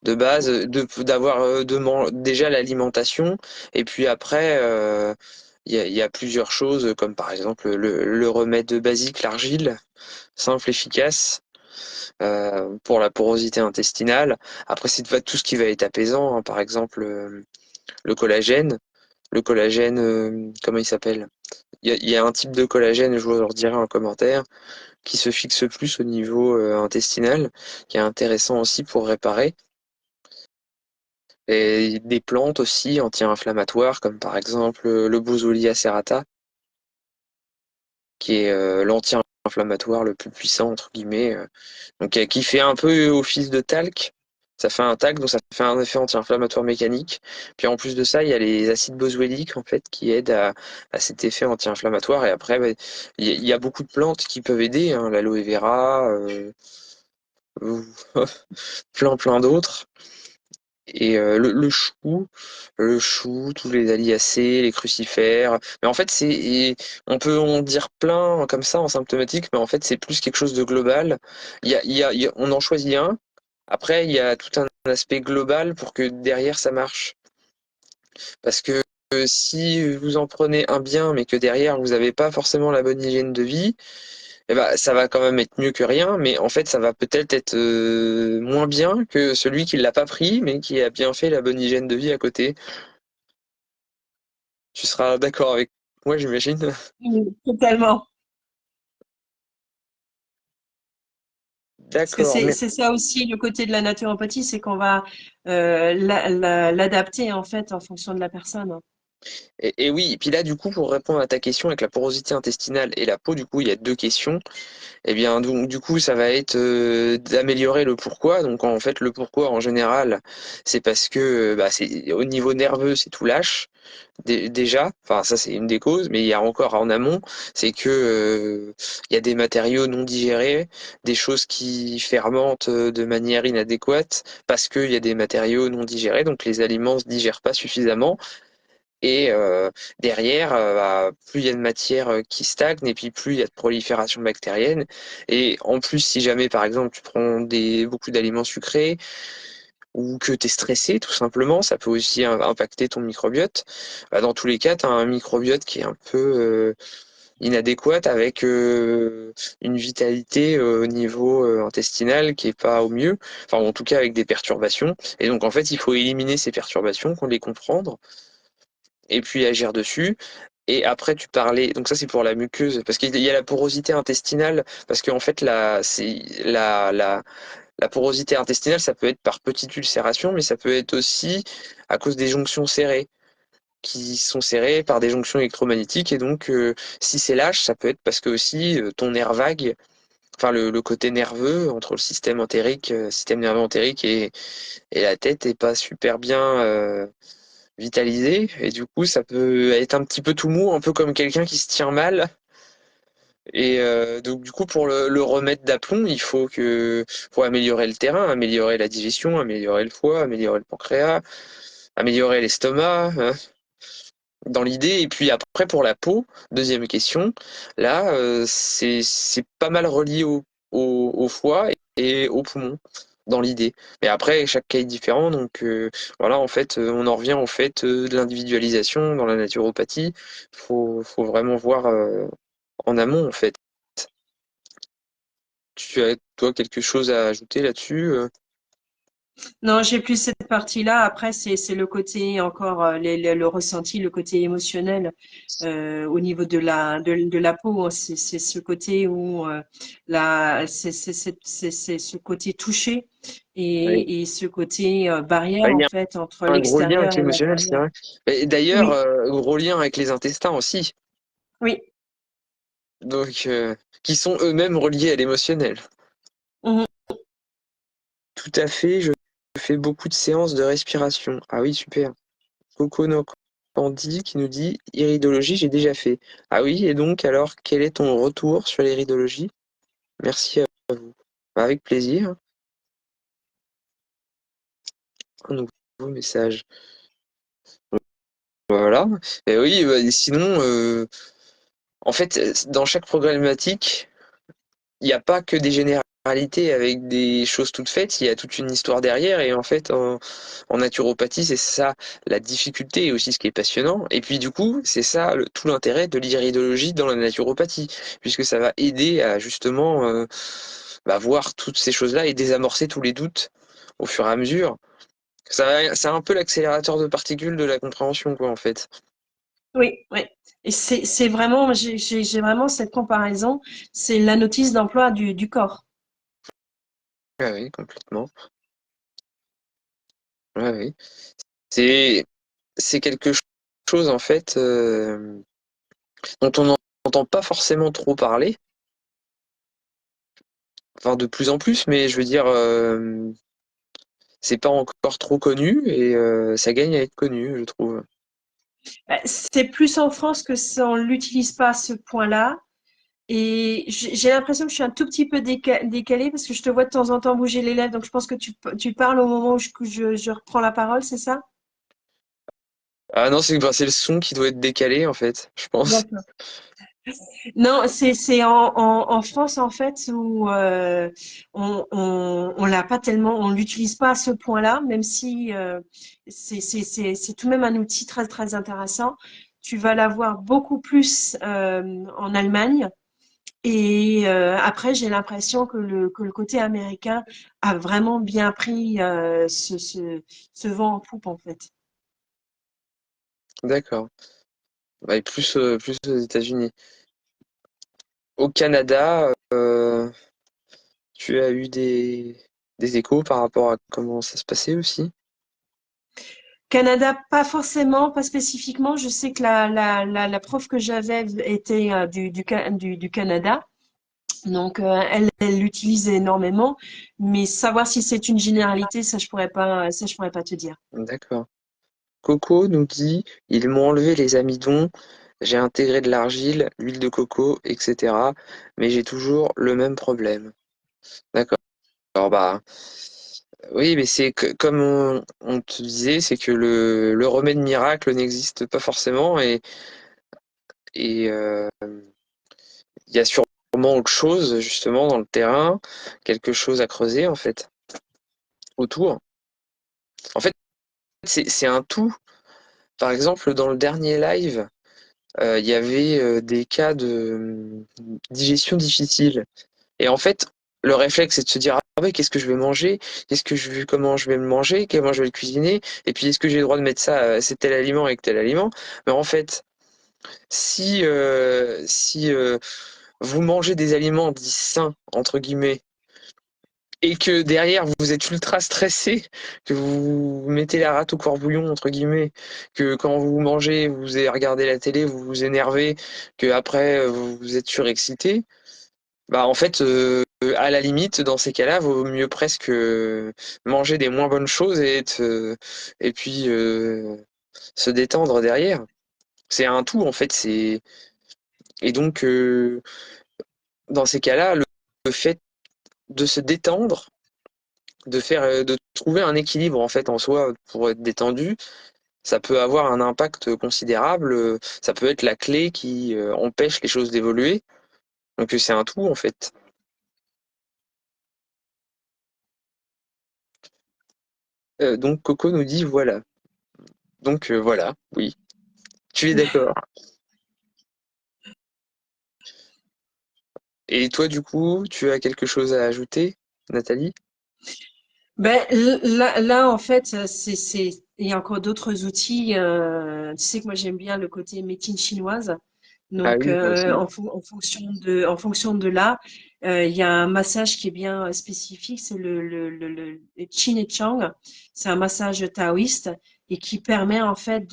de base, d'avoir déjà l'alimentation, et puis après, il y a plusieurs choses, comme par exemple le remède basique, l'argile, simple, efficace, pour la porosité intestinale. Après, tout ce qui va être apaisant, hein, par exemple le collagène. Le collagène, comment il s'appelle? Il y a un type de collagène, je vous en redirai en commentaire, qui se fixe plus au niveau intestinal, qui est intéressant aussi pour réparer. Et des plantes aussi anti-inflammatoires, comme par exemple le Boswellia serrata, qui est l'anti-inflammatoire le plus puissant, entre guillemets, donc qui fait un peu office de talc. Ça fait un talc, donc ça fait un effet anti-inflammatoire mécanique. Puis en plus de ça, il y a les acides boswelliques en fait qui aident à cet effet anti-inflammatoire. Et après, bah, il y a beaucoup de plantes qui peuvent aider, hein, l'aloe vera, ou plein d'autres. Et le chou, tous les alliacés, les crucifères. Mais en fait, on peut en dire plein comme ça en symptomatique, mais en fait, c'est plus quelque chose de global. On en choisit un. Après, il y a tout un aspect global pour que derrière ça marche. Parce que si vous en prenez un bien, mais que derrière vous n'avez pas forcément la bonne hygiène de vie, eh ben, ça va quand même être mieux que rien, mais en fait, ça va peut-être être moins bien que celui qui l'a pas pris, mais qui a bien fait la bonne hygiène de vie à côté. Tu seras d'accord avec moi, j'imagine. Oui, totalement. Parce que D'accord, mais c'est ça aussi le côté de la naturopathie, c'est qu'on va l'adapter en fait en fonction de la personne. Et oui, et puis là, du coup, pour répondre à ta question avec la porosité intestinale et la peau, du coup, il y a deux questions. Eh bien, donc, du coup, ça va être d'améliorer le pourquoi. Donc, en fait, le pourquoi, en général, c'est parce que bah, c'est au niveau nerveux, c'est tout lâche. Déjà, enfin ça c'est une des causes, mais il y a encore en amont, c'est que il y a des matériaux non digérés, des choses qui fermentent de manière inadéquate parce qu'il y a des matériaux non digérés, donc les aliments se digèrent pas suffisamment. Et derrière, bah, plus il y a de matière qui stagne, et puis plus il y a de prolifération bactérienne. Et en plus, si jamais par exemple tu prends beaucoup d'aliments sucrés, ou que tu es stressé tout simplement, ça peut aussi impacter ton microbiote. Bah, dans tous les cas, tu as un microbiote qui est un peu inadéquat avec une vitalité au niveau intestinal qui est pas au mieux, enfin en tout cas avec des perturbations. Et donc en fait, il faut éliminer ces perturbations, qu'on les comprendre, et puis agir dessus. Et après, tu parlais, donc ça c'est pour la muqueuse, parce qu'il y a la porosité intestinale, parce qu'en fait, la porosité intestinale, ça peut être par petite ulcération, mais ça peut être aussi à cause des jonctions serrées, qui sont serrées par des jonctions électromagnétiques. Et donc, si c'est lâche, ça peut être parce que aussi ton nerf vague, enfin le côté nerveux entre le système entérique, système nerveux entérique et la tête est pas super bien vitalisé. Et du coup, ça peut être un petit peu tout mou, un peu comme quelqu'un qui se tient mal. Et donc du coup pour le remettre d'aplomb, faut améliorer le terrain, améliorer la digestion, améliorer le foie, améliorer le pancréas, améliorer l'estomac, dans l'idée. Et puis après pour la peau, deuxième question, là c'est pas mal relié au foie et aux poumons dans l'idée. Mais après chaque cas est différent, donc voilà en fait on en revient au fait de l'individualisation dans la naturopathie. Faut vraiment voir en amont en fait. Tu as, toi, quelque chose à ajouter là-dessus? Non, j'ai plus cette partie-là. Après, c'est le côté encore le ressenti, le côté émotionnel au niveau de la peau. C'est ce côté où c'est ce côté touché Oui. et ce côté barrière Il en y a fait entre un gros lien avec l'extérieur et l'émotionnel, c'est l'intérieur. vrai. Et d'ailleurs, Oui, gros lien avec les intestins aussi, oui. donc qui sont eux-mêmes reliés à l'émotionnel. Mhm. Tout à fait, je fais beaucoup de séances de respiration. Ah oui, super. Coco no Candy qui nous dit iridologie, j'ai déjà fait. Ah oui, et donc alors, quel est ton retour sur l'iridologie? Merci à vous. Bah, avec plaisir. Un nouveau message. Voilà. Et oui, bah, sinon, en fait, dans chaque problématique, il n'y a pas que des généralités avec des choses toutes faites, il y a toute une histoire derrière. Et en fait, en naturopathie, c'est ça la difficulté et aussi ce qui est passionnant. Et puis du coup, c'est ça tout l'intérêt de l'iridologie dans la naturopathie, puisque ça va aider à justement bah, voir toutes ces choses-là et désamorcer tous les doutes au fur et à mesure. C'est un peu l'accélérateur de particules de la compréhension, quoi, en fait. Oui, oui. Et c'est vraiment, j'ai vraiment cette comparaison. C'est la notice d'emploi du corps. Ah oui, complètement. Ouais, oui. C'est c'est quelque chose en fait dont on n'entend pas forcément trop parler, enfin de plus en plus, mais je veux dire c'est pas encore trop connu et ça gagne à être connu, je trouve. C'est plus en France que ça, on l'utilise pas à ce point-là. Et j'ai l'impression que je suis un tout petit peu décalée parce que je te vois de temps en temps bouger les lèvres. Donc je pense que tu parles au moment où je reprends la parole, c'est ça? Ah non, c'est bah, c'est le son qui doit être décalé en fait, je pense. D'accord. Non, c'est en France en fait où on l'a pas tellement, on l'utilise pas à ce point-là, même si c'est tout de même un outil très très intéressant. Tu vas l'avoir beaucoup plus en Allemagne. Et après, j'ai l'impression que le côté américain a vraiment bien pris ce vent en poupe, en fait. D'accord. Bah, et plus aux États-Unis. Au Canada, tu as eu des échos par rapport à comment ça se passait aussi? Canada, pas forcément, pas spécifiquement. Je sais que la prof que j'avais était du Canada. Donc, elle l'utilise énormément. Mais savoir si c'est une généralité, ça, je pourrais pas te dire. D'accord. Coco nous dit, ils m'ont enlevé les amidons, j'ai intégré de l'argile, l'huile de coco, etc. Mais j'ai toujours le même problème. D'accord. Alors bah oui, mais c'est que comme on te disait, c'est que le remède miracle n'existe pas forcément et il y a sûrement autre chose justement dans le terrain, quelque chose à creuser en fait autour. En fait, c'est un tout. Par exemple, dans le dernier live, il y avait des cas de digestion difficile. Et en fait, le réflexe, c'est de se dire, ah ouais, qu'est-ce que je vais manger? Comment je vais me manger? Comment je vais le cuisiner? Et puis, est-ce que j'ai le droit de mettre ça, c'est tel aliment avec tel aliment? Mais en fait, si vous mangez des aliments dits sains, entre guillemets, et que derrière vous êtes ultra stressé, que vous mettez la rate au courbouillon entre guillemets, que quand vous mangez, vous avez regardé la télé, vous vous énervez, que après vous êtes surexcité, bah en fait à la limite dans ces cas-là, vaut mieux presque manger des moins bonnes choses et puis se détendre derrière. C'est un tout en fait, c'est et donc dans ces cas-là, le fait de se détendre de trouver un équilibre en fait en soi pour être détendu, ça peut avoir un impact considérable. Ça peut être la clé qui empêche les choses d'évoluer. Donc c'est un tout en fait. Donc Coco nous dit voilà. Donc voilà, oui, tu es d'accord. Et toi du coup, tu as quelque chose à ajouter, Nathalie? Ben, là, en fait, il y a encore d'autres outils. Tu sais que moi, j'aime bien le côté médecine chinoise. Ah Donc, oui, moi aussi. en fonction de là, il y a un massage qui est bien spécifique. C'est le Qin et Chang. C'est un massage taoïste et qui permet, en fait,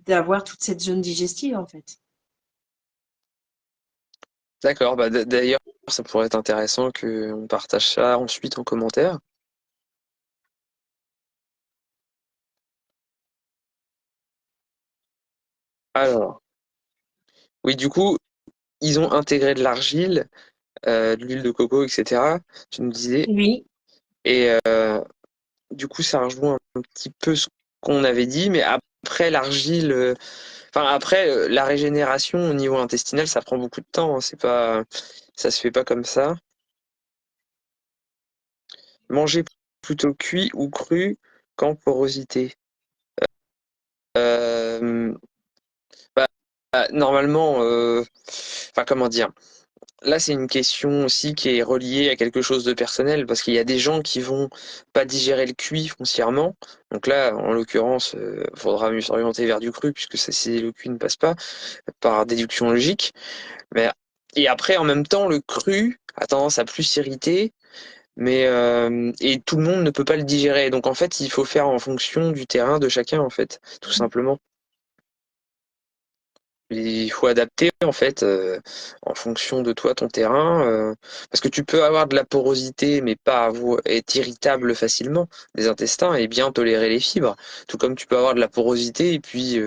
d'avoir toute cette zone digestive, en fait. D'accord, bah d'ailleurs, ça pourrait être intéressant qu'on partage ça ensuite en commentaire. Alors, oui, du coup, ils ont intégré de l'argile, de l'huile de coco, etc. Tu nous disais. Oui, Et du coup, ça rejoint un petit peu ce qu'on avait dit, mais après l'argile, enfin après la régénération au niveau intestinal, ça prend beaucoup de temps, hein, c'est pas, ça se fait pas comme ça. Manger plutôt cuit ou cru qu'en porosité. Euh, bah, normalement, enfin comment dire. Là, c'est une question aussi qui est reliée à quelque chose de personnel, parce qu'il y a des gens qui vont pas digérer le cuit foncièrement. Donc là, en l'occurrence, faudra mieux s'orienter vers du cru, puisque si le cuit ne passe pas, par déduction logique. Mais et après, en même temps, le cru a tendance à plus s'irriter, mais et tout le monde ne peut pas le digérer. Donc en fait, il faut faire en fonction du terrain de chacun, en fait, tout simplement. Il faut adapter en fait en fonction de toi ton terrain parce que tu peux avoir de la porosité mais pas être irritable facilement des intestins et bien tolérer les fibres, tout comme tu peux avoir de la porosité et puis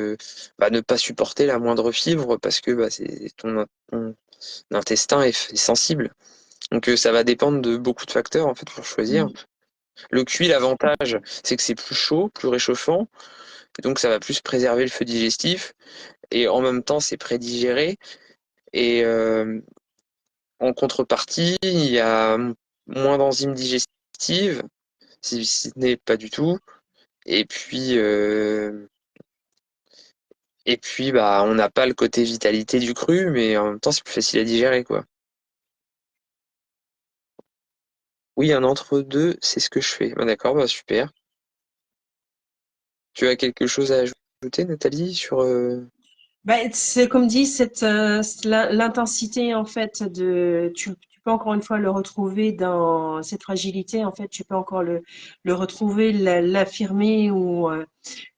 bah, ne pas supporter la moindre fibre parce que bah, c'est ton intestin est sensible. Donc ça va dépendre de beaucoup de facteurs en fait pour choisir. oui, Le cuit, l'avantage, c'est que c'est plus chaud, plus réchauffant, et donc ça va plus préserver le feu digestif et en même temps c'est prédigéré. Et en contrepartie, il y a moins d'enzymes digestives, si ce n'est pas du tout. Et puis, bah, on n'a pas le côté vitalité du cru, mais en même temps, c'est plus facile à digérer, quoi. Oui, un entre-deux, c'est ce que je fais. Bah, d'accord, bah, super. Tu as quelque chose à ajouter, Nathalie, sur... ben, c'est comme dit, l'intensité en fait peux encore une fois le retrouver dans cette fragilité. En fait, tu peux encore le retrouver, l'affirmer ou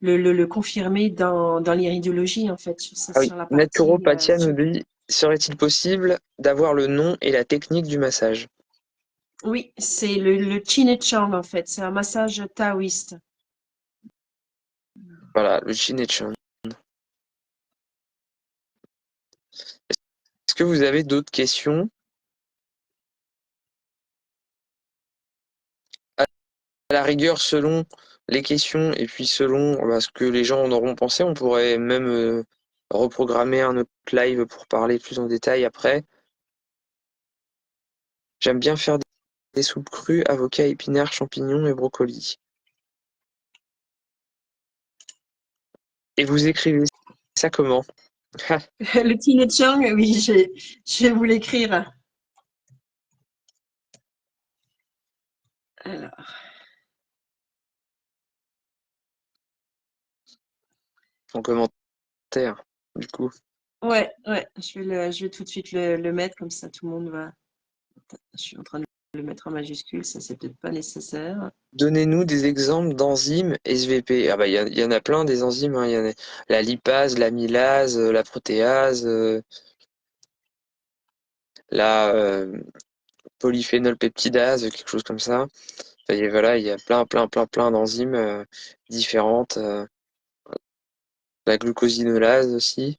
le confirmer dans l'iridologie, en fait, Ah oui, sur la partie. Naturopathia nous dit, serait-il possible d'avoir le nom et la technique du massage? Oui, c'est le Qin et Chang, en fait. C'est un massage taoïste. Voilà, le Jin et Chan. Est-ce que vous avez d'autres questions? À la rigueur, selon les questions et puis selon ce que les gens en auront pensé, on pourrait même reprogrammer un autre live pour parler plus en détail après. J'aime bien faire des soupes crues, avocats, épinards, champignons et brocolis. Et vous écrivez ça comment? Le Qin et Chang, oui, je vais vous l'écrire. Alors, En commentaire, du coup. ouais, je vais tout de suite le mettre, comme ça tout le monde va. Je suis en train de le mettre en majuscule, ça c'est peut-être pas nécessaire. Donnez-nous des exemples d'enzymes SVP. Ah bah il y en a plein des enzymes, hein. Il y en a la lipase, l'amylase, la protéase, la polyphénolpeptidase, quelque chose comme ça. Et voilà, il y a plein d'enzymes différentes. La glucosinolase aussi.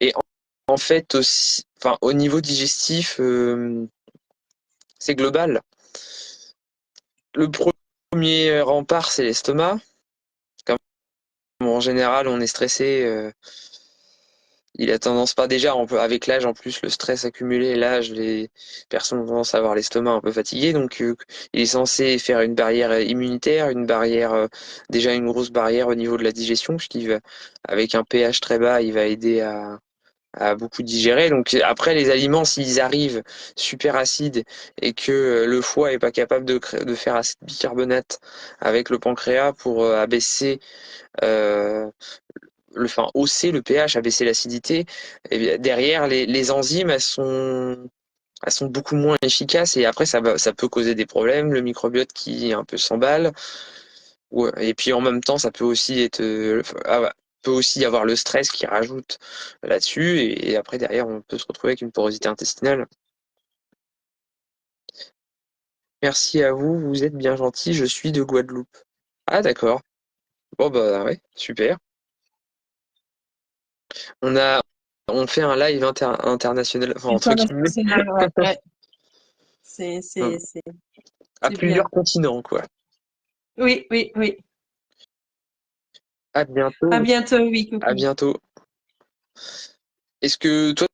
Et en fait aussi, enfin au niveau digestif, c'est global. Le premier rempart, c'est l'estomac. Comme en général, on est stressé. Il a tendance pas déjà, avec l'âge en plus, le stress accumulé, l'âge, les personnes ont tendance à avoir l'estomac un peu fatigué, donc il est censé faire une barrière immunitaire, une barrière déjà une grosse barrière au niveau de la digestion, puisqu'il va avec un pH très bas, il va aider à beaucoup digérer. Donc après les aliments, s'ils arrivent super acides et que le foie est pas capable de faire assez de bicarbonate avec le pancréas pour abaisser euh, enfin hausser le pH, abaisser l'acidité, et bien, derrière les enzymes elles sont beaucoup moins efficaces et après ça peut causer des problèmes, le microbiote qui un peu s'emballe, et puis en même temps ça peut aussi être ouais, peut aussi y avoir le stress qui rajoute là-dessus et après derrière on peut se retrouver avec une porosité intestinale. Merci à vous, vous êtes bien gentil, je suis de Guadeloupe. Ah d'accord. Bon bah ouais, super. On a on fait un live international, enfin entre guillemets. International, ouais, ouais. À C'est bien. plusieurs continents, quoi. Oui, oui, oui. À À bientôt. bientôt, oui, À coucou. bientôt. Est-ce que toi,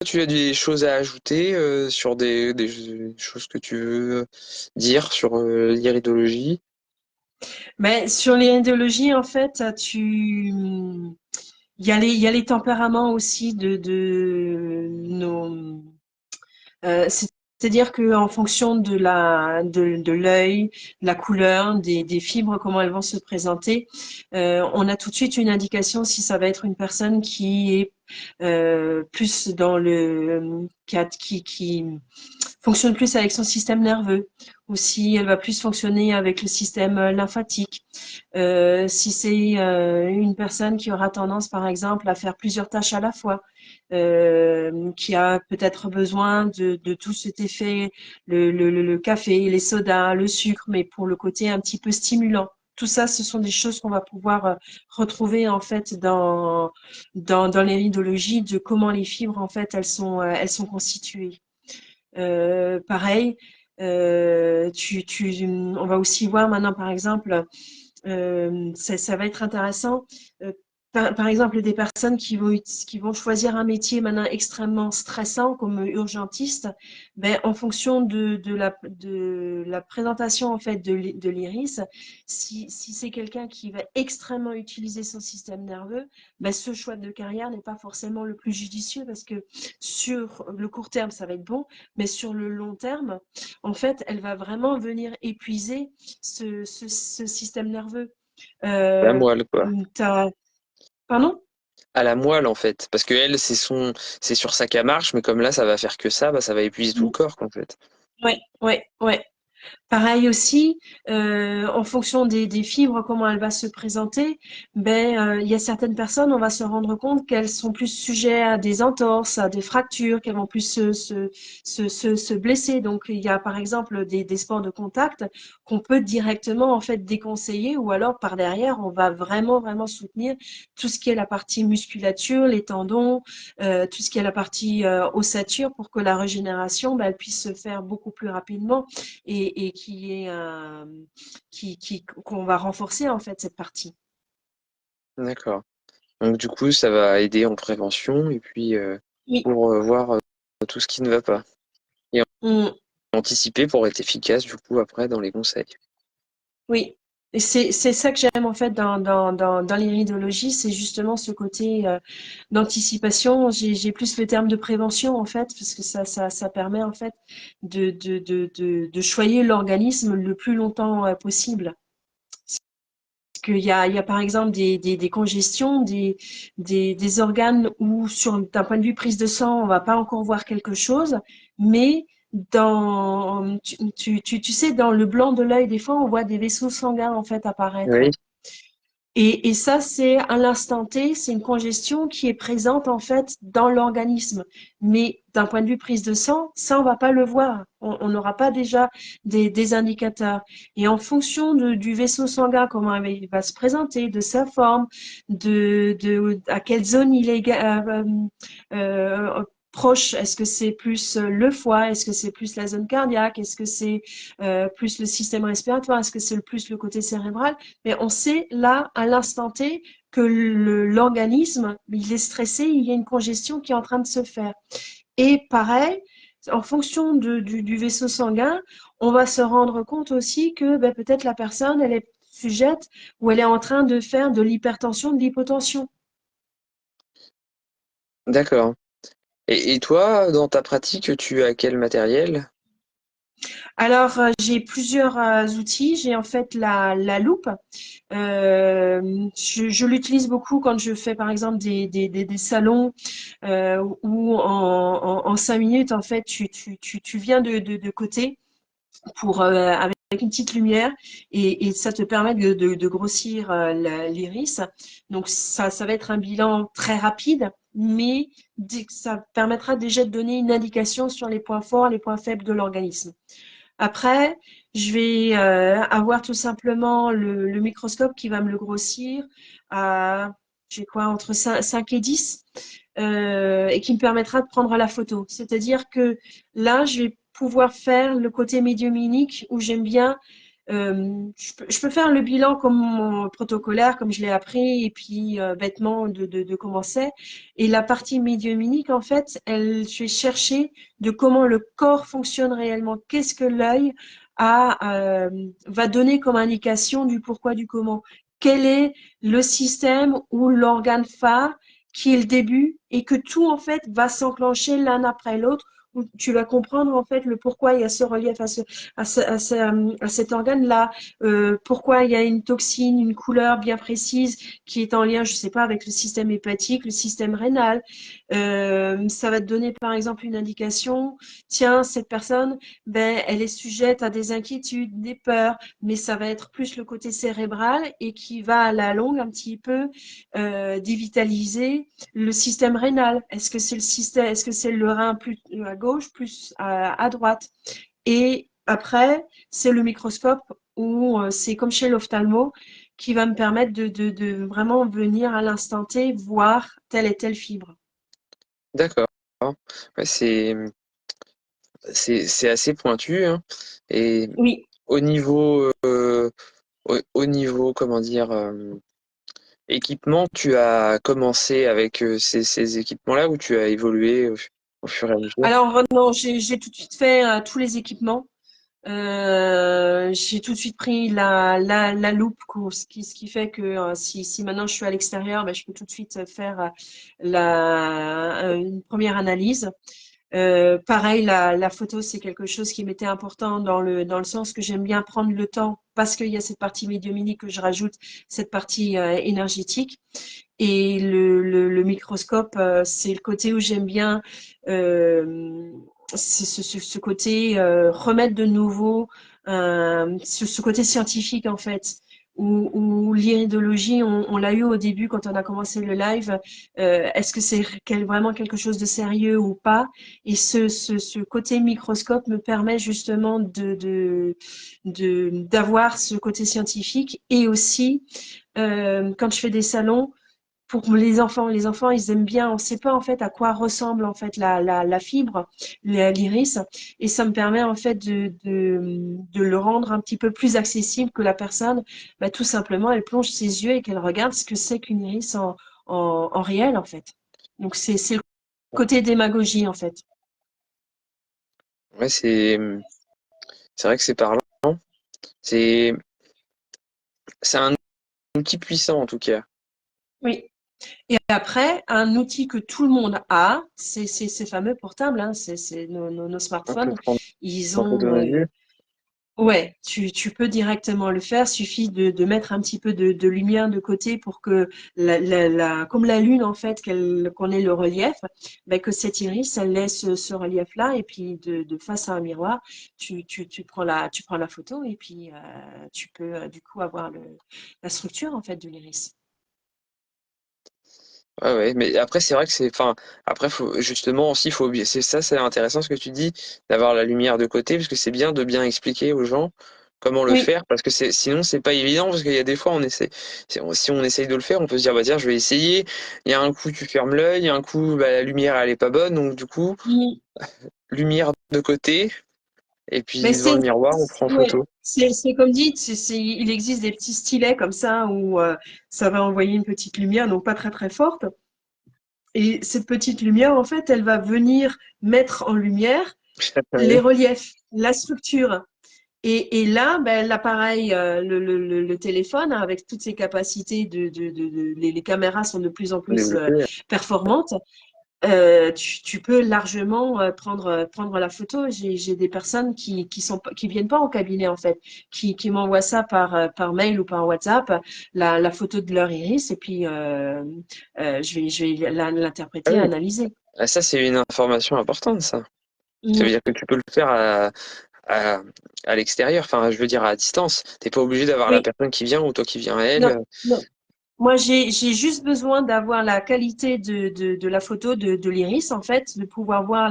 tu as des choses à ajouter sur des choses que tu veux dire sur l'iridologie? Mais sur les idéologies, en fait, il y a les tempéraments aussi de nos, c'est-à-dire que en fonction de l'œil, de la couleur, des fibres, comment elles vont se présenter, on a tout de suite une indication si ça va être une personne qui est plus dans qui fonctionne plus avec son système nerveux, ou si elle va plus fonctionner avec le système lymphatique. Si c'est une personne qui aura tendance, par exemple, à faire plusieurs tâches à la fois, qui a peut-être besoin de tout cet effet, le café, les sodas, le sucre, mais pour le côté un petit peu stimulant. Tout ça, ce sont des choses qu'on va pouvoir retrouver en fait dans l'iridologie de comment les fibres en fait elles sont constituées. Pareil, on va aussi voir maintenant par exemple ça va être intéressant. Euh, par exemple, des personnes qui vont choisir un métier maintenant extrêmement stressant comme urgentiste, ben, en fonction de la présentation en fait de l'iris, si c'est quelqu'un qui va extrêmement utiliser son système nerveux, ben, ce choix de carrière n'est pas forcément le plus judicieux parce que sur le court terme, ça va être bon, mais sur le long terme, en fait, elle va vraiment venir épuiser ce système nerveux. À la Euh, moelle, quoi. t'as... Pardon? À la moelle, en fait. Parce que elle, c'est sur ça qu'elle marche, mais comme là, ça va faire que ça, bah, ça va épuiser tout le corps, en fait. Ouais, ouais, ouais. Pareil aussi, en fonction des fibres, comment elle va se présenter, il y a certaines personnes, on va se rendre compte qu'elles sont plus sujettes à des entorses, à des fractures, qu'elles vont plus se blesser. Donc, il y a par exemple des sports de contact qu'on peut directement en fait déconseiller, ou alors par derrière, on va vraiment soutenir tout ce qui est la partie musculature, les tendons, tout ce qui est la partie ossature, pour que la régénération, elle puisse se faire beaucoup plus rapidement et qu'on va renforcer en fait cette partie. D'accord. Donc, du coup, ça va aider en prévention et puis Oui, pour voir tout ce qui ne va pas. Et mm, anticiper pour être efficace, du coup, après, dans les conseils. oui. Et c'est ça que j'aime en fait dans l'iridologie, c'est justement ce côté d'anticipation. J'ai plus le terme de prévention en fait, parce que ça permet en fait de choyer l'organisme le plus longtemps possible. Il y a par exemple des congestions, des organes où, d'un point de vue prise de sang, on va pas encore voir quelque chose, mais tu sais, dans le blanc de l'œil, des fois, on voit des vaisseaux sanguins en fait apparaître. Oui, Et ça, c'est à l'instant T, c'est une congestion qui est présente en fait dans l'organisme. Mais d'un point de vue prise de sang, ça, on va pas le voir. On n'aura pas déjà des indicateurs. Et en fonction du vaisseau sanguin, comment il va se présenter, de sa forme, à quelle zone il est proche, est-ce que c'est plus le foie, est-ce que c'est plus la zone cardiaque, est-ce que c'est plus le système respiratoire, est-ce que c'est plus le côté cérébral? Mais on sait là, à l'instant T, que l'organisme, il est stressé, il y a une congestion qui est en train de se faire. Et pareil, en fonction du vaisseau sanguin, on va se rendre compte aussi que peut-être la personne, elle est sujette ou elle est en train de faire de l'hypertension, de l'hypotension. d'accord. Et toi, dans ta pratique, tu as quel matériel? Alors, j'ai plusieurs outils. J'ai en fait la loupe. Je l'utilise beaucoup quand je fais, par exemple, des salons où en 5 minutes, en fait, tu viens de côté avec une petite lumière et ça te permet de grossir l'iris. Donc, ça va être un bilan très rapide, mais ça permettra déjà de donner une indication sur les points forts, les points faibles de l'organisme. Après, je vais avoir tout simplement le microscope qui va me le grossir à, j'ai quoi, entre 5 et 10, et qui me permettra de prendre la photo. C'est-à-dire que là, je vais pouvoir faire le côté médiuminique où j'aime bien. Je peux faire le bilan comme protocolaire, comme je l'ai appris, et puis bêtement de comment c'est. Et la partie médiuminique, en fait, je vais chercher de comment le corps fonctionne réellement. Qu'est-ce que l'œil va donner comme indication du pourquoi, du comment. Quel est le système ou l'organe phare qui est le début et que tout en fait va s'enclencher l'un après l'autre où tu vas comprendre en fait le pourquoi il y a ce relief à cet organe-là, pourquoi il y a une toxine, une couleur bien précise qui est en lien, je sais pas, avec le système hépatique, le système rénal. Ça va te donner par exemple une indication, tiens, cette personne, elle est sujette à des inquiétudes, des peurs, mais ça va être plus le côté cérébral et qui va à la longue un petit peu dévitaliser le système rénal. Est-ce que c'est le rein plus à gauche, plus à droite? Et après, c'est le microscope où c'est comme chez l'ophtalmo qui va me permettre de vraiment venir à l'instant T voir telle et telle fibre. D'accord. Ouais, c'est assez pointu, hein. Et Oui. au niveau, au niveau, comment dire, équipement, tu as commencé avec ces équipements-là ou tu as évolué au fur et à mesure? Alors non, j'ai tout de suite fait tous les équipements. J'ai tout de suite pris la loupe, ce qui fait que si maintenant je suis à l'extérieur, je peux tout de suite faire une première analyse. Pareil, la photo, c'est quelque chose qui m'était important dans le sens que j'aime bien prendre le temps parce qu'il y a cette partie médiumnique que je rajoute, cette partie énergétique. Et le microscope, c'est le côté où j'aime bien, euh, c'est ce côté remettre de nouveau, ce côté scientifique en fait. Où l'iridologie, on l'a eu au début quand on a commencé le live. Est-ce que c'est vraiment quelque chose de sérieux ou pas? Et ce côté microscope me permet justement d'avoir ce côté scientifique et aussi quand je fais des salons pour les enfants, ils aiment bien. On ne sait pas en fait à quoi ressemble en fait la fibre, l'iris, et ça me permet en fait de le rendre un petit peu plus accessible que la personne. Bah, tout simplement, elle plonge ses yeux et qu'elle regarde ce que c'est qu'une iris en réel en fait. Donc c'est le côté démagogie en fait. Ouais, c'est vrai que c'est parlant. C'est c'est un outil puissant en tout cas. Oui. Et après, un outil que tout le monde a, c'est ces fameux portables, hein, c'est nos On peut smartphones. prendre Ils en photo ont nos yeux. ouais, tu peux directement le faire. Suffit de mettre un petit peu de lumière de côté pour que comme la lune en fait, qu'on ait le relief, ben que cette iris, elle laisse ce relief-là et puis de face à un miroir, tu prends la photo et puis tu peux du coup avoir la structure en fait de l'iris. Ouais, ouais, mais après c'est vrai que enfin, après faut justement aussi faut c'est ça, c'est intéressant ce que tu dis d'avoir la lumière de côté parce que c'est bien de bien expliquer aux gens comment le Oui, faire parce que sinon c'est pas évident parce qu'il y a des fois on essaie si on essaye de le faire on peut se dire bah tiens je vais essayer, il y a un coup tu fermes l'œil, il y a un coup bah, la lumière elle est pas bonne donc du coup mm. lumière de côté et Mais puis devant le miroir on prend ouais, photo. c'est comme dit, il existe des petits stylets comme ça où ça va envoyer une petite lumière, donc pas très très forte. Et cette petite lumière, en fait, elle va venir mettre en lumière les Ouais, reliefs, la structure. Et là, ben, l'appareil, le téléphone, hein, avec toutes ses capacités les caméras sont de plus en plus développer. performantes. Tu peux largement prendre la photo. J'ai des personnes qui viennent pas en cabinet en fait, qui m'envoient ça par mail ou par WhatsApp, la photo de leur iris et puis je vais Ah l'interpréter, oui, analyser. ah, ça c'est une information importante ça. Ça veut Mm. dire que tu peux le faire à, à l'extérieur, enfin, je veux dire à distance. T'es pas obligé d'avoir la Oui, personne qui vient ou toi qui viens à non, elle. non. Moi, j'ai juste besoin d'avoir la qualité de la photo de l'iris, en fait, de pouvoir voir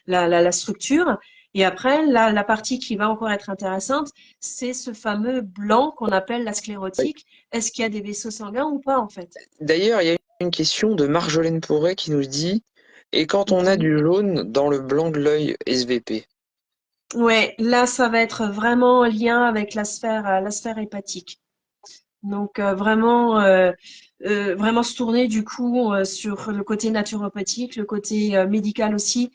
la structure. Et après, la partie qui va encore être intéressante, c'est ce fameux blanc qu'on appelle la Oui. sclérotique. Est-ce qu'il y a des vaisseaux sanguins ou pas, en fait? D'ailleurs, il y a une question de Marjolaine Pourret qui nous dit, et quand on a Mhm. du jaune dans le blanc de l'œil SVP? Ouais, là, ça va être vraiment en lien avec la sphère hépatique. Donc vraiment se tourner du coup sur le côté naturopathique, le côté médical aussi,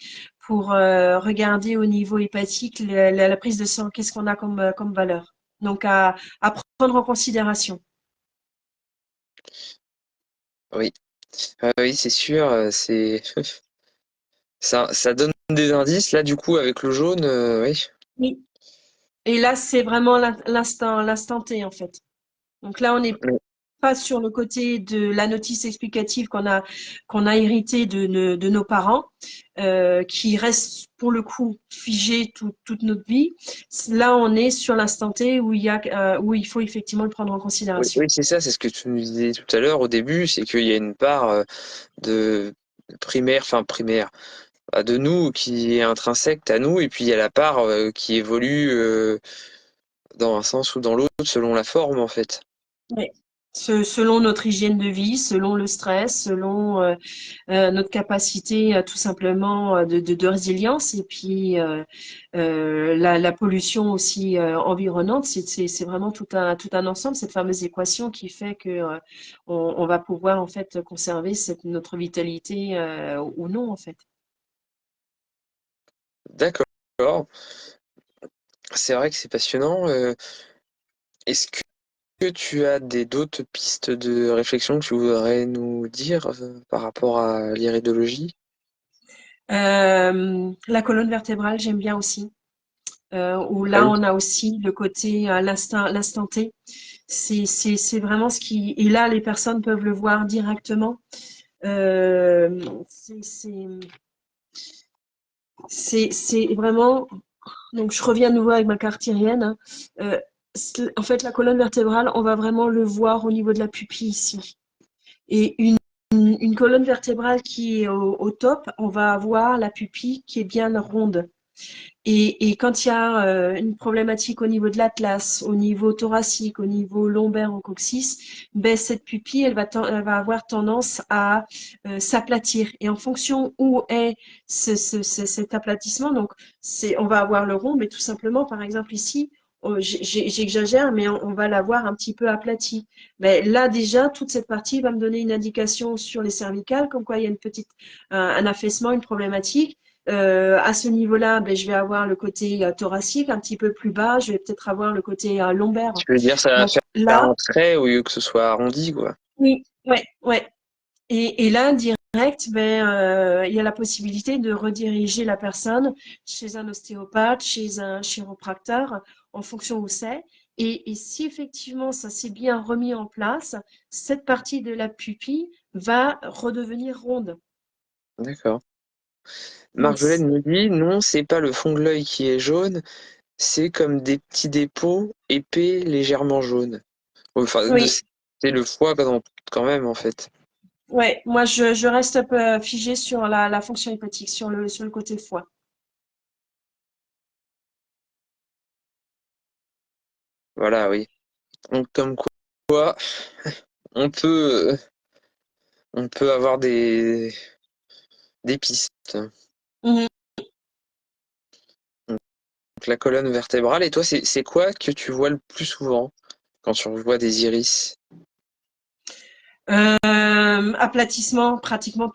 pour regarder au niveau hépatique la prise de sang, qu'est-ce qu'on a comme valeur. Donc à prendre en considération. Oui, oui, c'est sûr, c'est ça donne des indices. Là, du coup, avec le jaune, oui. Oui. Et là, c'est vraiment l'instant T en fait. Donc là, on n'est Oui, pas sur le côté de la notice explicative qu'on a hérité de nos parents, qui reste pour le coup figé toute notre vie. Là, on est sur l'instant T où où il faut effectivement le prendre en oui, considération. oui, c'est ça, c'est ce que tu nous disais tout à l'heure au début, c'est qu'il y a une part de primaire, enfin primaire, de nous qui est intrinsèque à nous, et puis il y a la part qui évolue dans un sens ou dans l'autre selon la forme en fait. Ouais. Selon notre hygiène de vie, selon le stress, selon notre capacité tout simplement de résilience et puis la pollution aussi environnante, c'est vraiment tout un ensemble, cette fameuse équation qui fait que on va pouvoir en fait conserver notre vitalité ou non en fait. D'accord. C'est vrai que c'est passionnant. Est-ce que tu as d'autres pistes de réflexion que tu voudrais nous dire par rapport à l'iridologie? La colonne vertébrale, j'aime bien aussi. Où Ah là, oui. on a aussi le côté l'instant T. C'est vraiment ce qui. Et là, les personnes peuvent le voir directement. Euh, c'est c'est- c'est vraiment. Donc, je reviens de nouveau avec ma cartérienne, hein. Euh, en fait, la colonne vertébrale, on va vraiment le voir au niveau de la pupille ici. Et une colonne vertébrale qui est au top, on va avoir la pupille qui est bien ronde. Et quand il y a une problématique au niveau de l'atlas, au niveau thoracique, au niveau lombaire, au coccyx, ben, cette pupille, elle va avoir tendance à s'aplatir. Et en fonction où est cet aplatissement, donc on va avoir le rond, mais tout simplement, par exemple ici, j'exagère, mais on va l'avoir un petit peu aplati. Mais là déjà, toute cette partie va me donner une indication sur les cervicales, comme quoi il y a un affaissement, une problématique. À ce niveau-là, ben, je vais avoir le côté thoracique un petit peu plus bas. Je vais peut-être avoir le côté lombaire. Tu veux dire ça va Donc faire là, un trait au lieu que ce soit arrondi, quoi. oui, ouais, ouais. Et là, direct, ben, il y a la possibilité de rediriger la personne chez un ostéopathe, chez un chiropracteur, en fonction où c'est. Et si effectivement ça s'est bien remis en place, cette partie de la pupille va redevenir ronde. D'accord. Donc, Marjolaine me dit, non, c'est pas le fond de l'œil qui est jaune, c'est comme des petits dépôts épais légèrement jaunes. Enfin, oui. c'est le foie quand même, en fait. Ouais, moi je reste un peu figée sur la fonction hépatique, sur le côté foie. Voilà, oui. Donc, comme quoi, on peut, on peut avoir des pistes. Mhm. Donc, la colonne vertébrale. Et toi, c'est quoi que tu vois le plus souvent quand tu vois des iris? Aplatissement, pratiquement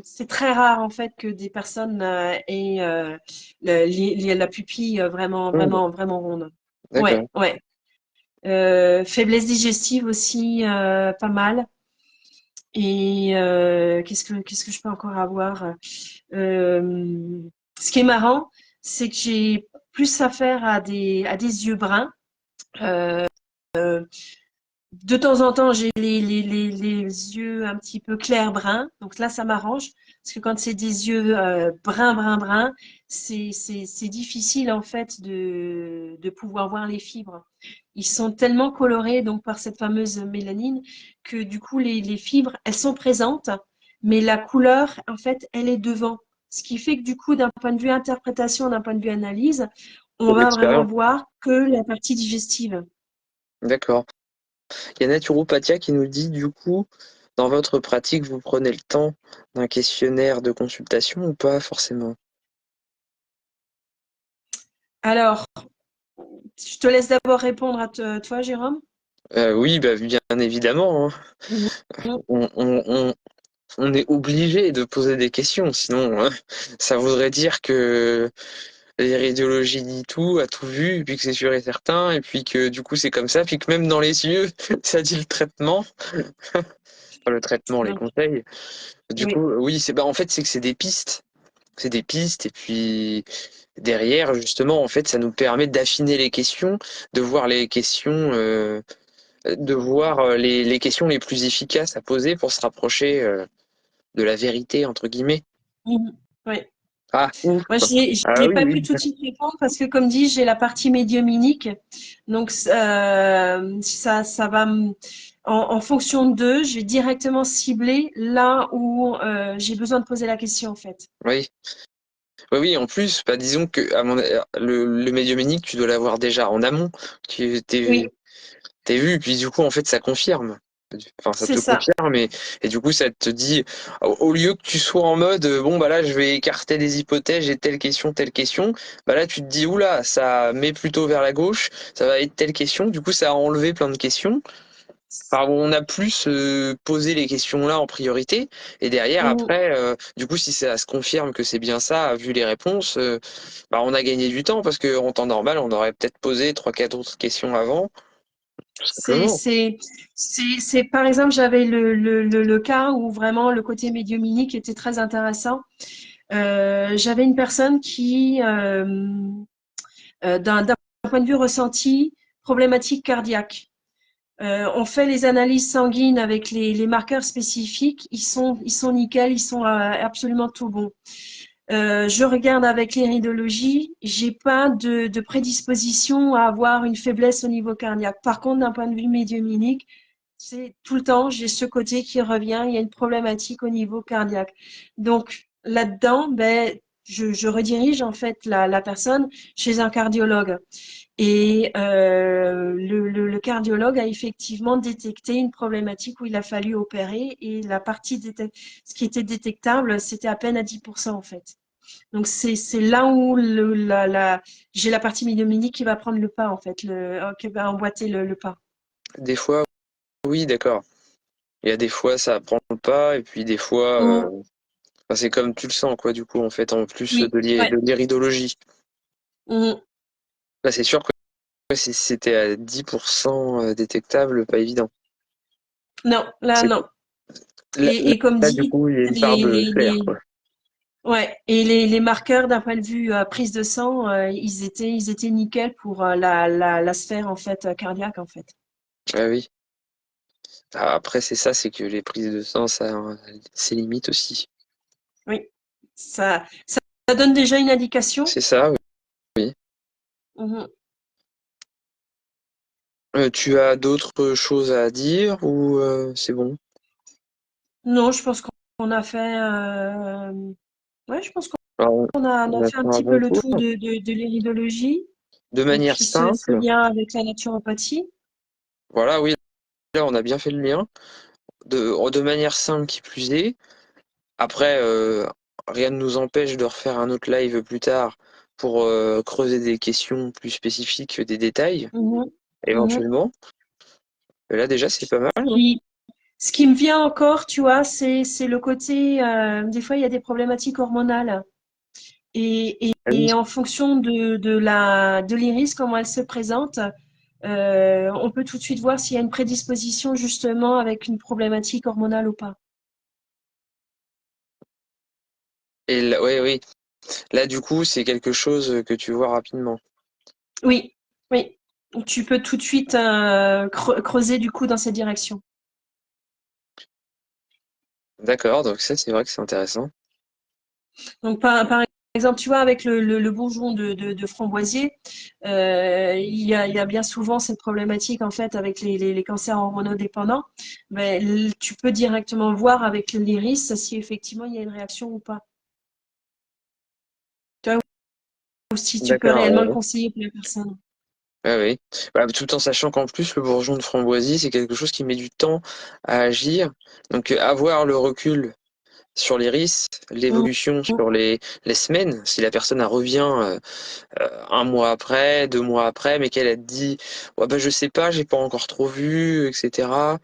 c'est très rare en fait que des personnes aient la pupille Ronde. vraiment ronde. Ouais, D'accord. ouais. Faiblesse digestive aussi, pas mal. Et qu'est-ce que je peux encore avoir? Euh, Ce qui est marrant, c'est que j'ai plus affaire à des yeux bruns. Euh, de temps en temps, j'ai les yeux un petit peu clair-brun. Donc là, ça m'arrange. Parce que quand c'est des yeux brun, c'est difficile en fait de pouvoir voir les fibres. Ils sont tellement colorés donc par cette fameuse mélanine que du coup, les fibres, elles sont présentes, mais la couleur, en fait, elle est devant. Ce qui fait que du coup, d'un point de vue interprétation, d'un point de vue analyse, on Pour va vraiment l'expérience. voir que la partie digestive. D'accord. Il y a Naturopathia qui nous dit, du coup, dans votre pratique, vous prenez le temps d'un questionnaire de consultation ou pas forcément? Alors, je te laisse d'abord répondre à toi, Jérôme. Oui, bah, bien évidemment, hein. Mhm. On, on- on- on est obligé de poser des questions, sinon ça voudrait dire que l'iridéologie dit tout, a tout vu, et puis que c'est sûr et certain, et puis que du coup c'est comme ça, puis que même dans les yeux, ça dit le traitement, enfin, le traitement, les Donc, conseils. Du coup, oui. oui, c'est bah en fait c'est que c'est des pistes. C'est des pistes, et puis derrière, justement, en fait, ça nous permet d'affiner les questions, de voir les questions, de voir les questions les plus efficaces à poser pour se rapprocher de la vérité, entre guillemets. Mhm. Oui. Ah, ouf. Moi, Ah j'ai oui, pas pu oui. tout de suite répondre parce que, comme dit, j'ai la partie médiuminique. Donc, ça va en fonction d'eux, je vais directement cibler là où j'ai besoin de poser la question, en fait. Oui. Oui, oui, en plus, bah, disons que le médiumnique, tu dois l'avoir déjà en amont. Tu Oui, t'es vu, puis du coup, en fait, ça confirme. Enfin, ça c'est te ça. confirme, et du coup, ça te dit, au lieu que tu sois en mode, bon, bah là, je vais écarter des hypothèses, j'ai telle question, bah là, tu te dis, oula, ça met plutôt vers la gauche, ça va être telle question, du coup, ça a enlevé plein de questions. Enfin, on a plus posé les questions là en priorité, et derrière, Mhm. après, du coup, si ça se confirme que c'est bien ça, vu les réponses, bah, on a gagné du temps, parce qu'en temps normal, on aurait peut-être posé trois, quatre autres questions avant, tout C'est, simplement. c'est, par exemple, j'avais le cas où vraiment le côté médiumnique était très intéressant. J'avais une personne qui, d'un point de vue ressenti, problématique cardiaque. On fait les analyses sanguines avec les marqueurs spécifiques, ils sont nickel, ils sont absolument tout bons. Je regarde avec l'iridologie, j'ai pas de prédisposition à avoir une faiblesse au niveau cardiaque. Par contre, d'un point de vue médiumnique, c'est tout le temps, j'ai ce côté qui revient, il y a une problématique au niveau cardiaque. Donc là-dedans, ben, je redirige en fait la personne chez un cardiologue. Et le cardiologue a effectivement détecté une problématique où il a fallu opérer et la partie ce qui était détectable, c'était à peine à 10% en fait. Donc c'est là où j'ai la partie médiumnique qui va prendre le pas en fait, qui va emboîter le pas. Des fois, oui, d'accord. Il y a des fois, ça prend le pas, et puis des fois, Mm. enfin, c'est comme tu le sens, quoi, du coup, en fait, en plus Oui, de ouais. l'iridologie. Mm. Là, c'est sûr que si c'était à 10% détectable, pas évident. Non, là C'est, non. là, Et comme là, du dit, coup, il y a une part de flair, quoi. ouais, et les marqueurs d'un point de vue prise de sang, ils étaient nickel pour la sphère en fait cardiaque en fait. Ah oui. Ah, après, c'est ça, c'est que les prises de sang, ça a ses limites aussi. Oui, ça donne déjà une indication. C'est ça, oui. Oui. Mhm. Tu as d'autres choses à dire ou c'est bon? Non, je pense qu'on a fait, ouais, je pense Alors, on on a a fait fait un un petit peu bon le tour. tour de l'iridologie De et manière puis ce simple, lien avec la naturopathie. voilà, oui, là, on a bien fait le lien. De manière simple qui plus est. Après, rien ne nous empêche de refaire un autre live plus tard pour creuser des questions plus spécifiques, des détails, Mhm. Mhm. éventuellement. Mais là, déjà, c'est pas mal, hein. Puis, ce qui me vient encore, tu vois, c'est le côté, des fois, il y a des problématiques hormonales. Ah oui. Et en fonction de l'iris, comment elle se présente, on peut tout de suite voir s'il y a une prédisposition justement avec une problématique hormonale ou pas. Et là, ouais, oui. Là, du coup, c'est quelque chose que tu vois rapidement. Oui, oui. Donc, tu peux tout de suite creuser du coup dans cette direction. D'accord, donc ça, c'est vrai que c'est intéressant. Donc, par exemple, tu vois, avec le bourgeon de framboisier, il y a bien souvent cette problématique en fait avec les cancers hormonodépendants. Mais tu peux directement voir avec l'iris si effectivement il y a une réaction ou pas. Tu vois, ou si tu peux D'accord, réellement ouais, le ouais. conseiller pour la personne. Ouais, ouais. Bah, tout en sachant qu'en plus, le bourgeon de framboisie, c'est quelque chose qui met du temps à agir. Donc, avoir le recul sur les risques, Mhm. l'évolution sur les semaines, si la personne elle revient un mois après, 2 mois après, mais qu'elle a dit ouais, bah, je sais pas, j'ai pas encore trop vu, etc.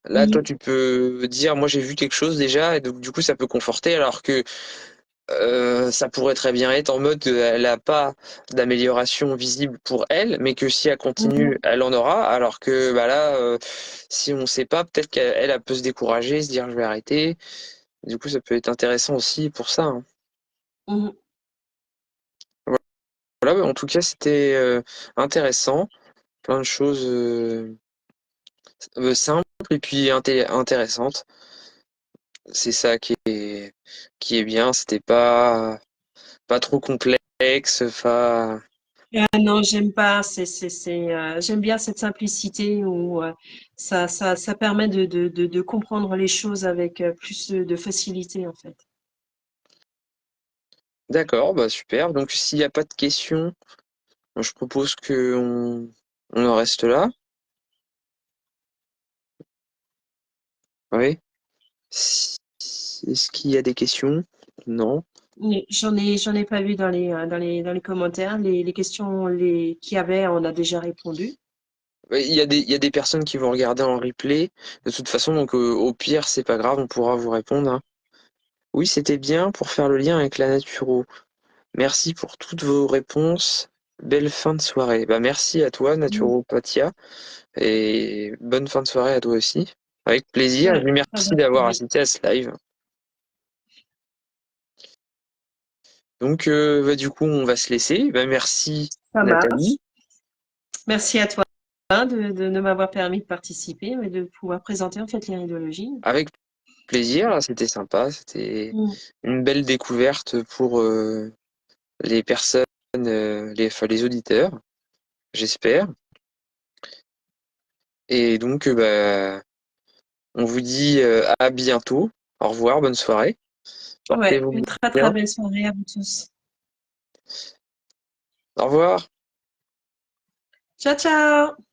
Là, toi, Oui. tu peux dire moi j'ai vu quelque chose déjà, et donc du coup, ça peut conforter, alors que ça pourrait très bien être en mode elle n'a pas d'amélioration visible pour elle, mais que si elle continue, Mhm. elle en aura, alors que bah là, si on sait pas, peut-être qu'elle peut se décourager, se dire je vais arrêter. Du coup, ça peut être intéressant aussi pour ça, hein. Mhm. Voilà, bah, en tout cas, c'était intéressant, plein de choses simples et puis intéressantes. C'est ça qui est bien. C'était pas trop complexe, pas. Ah non, j'aime pas. J'aime bien cette simplicité où ça permet de comprendre les choses avec plus de facilité en fait. D'accord, bah super. Donc s'il n'y a pas de questions, je propose que on en reste là. Oui. Est-ce qu'il y a des questions? Non. Mais j'en ai pas vu dans dans les commentaires. Les questions qu'il y avait, on a déjà répondu. Ouais, il y a des personnes qui vont regarder en replay de toute façon, donc au pire, c'est pas grave, on pourra vous répondre, hein. Oui, c'était bien pour faire le lien avec la naturo. Merci pour toutes vos réponses. Belle fin de soirée. Bah merci à toi, Mhm. Naturopathia, et bonne fin de soirée à toi aussi. Avec plaisir. Et Ouais, puis très merci bonne d'avoir soirée. assisté à ce live. Donc, du coup, on va se laisser. Merci, Ça marche. Nathalie. Merci à toi hein, de m'avoir permis de participer, mais de pouvoir présenter en fait l'iridologie. Avec plaisir, c'était sympa. C'était Mm. une belle découverte pour les personnes, enfin, les auditeurs, j'espère. Et donc, on vous dit à bientôt. Au revoir, bonne soirée. Ouais, Portez-vous une très très bien. belle soirée à vous tous. Au revoir. Ciao, ciao!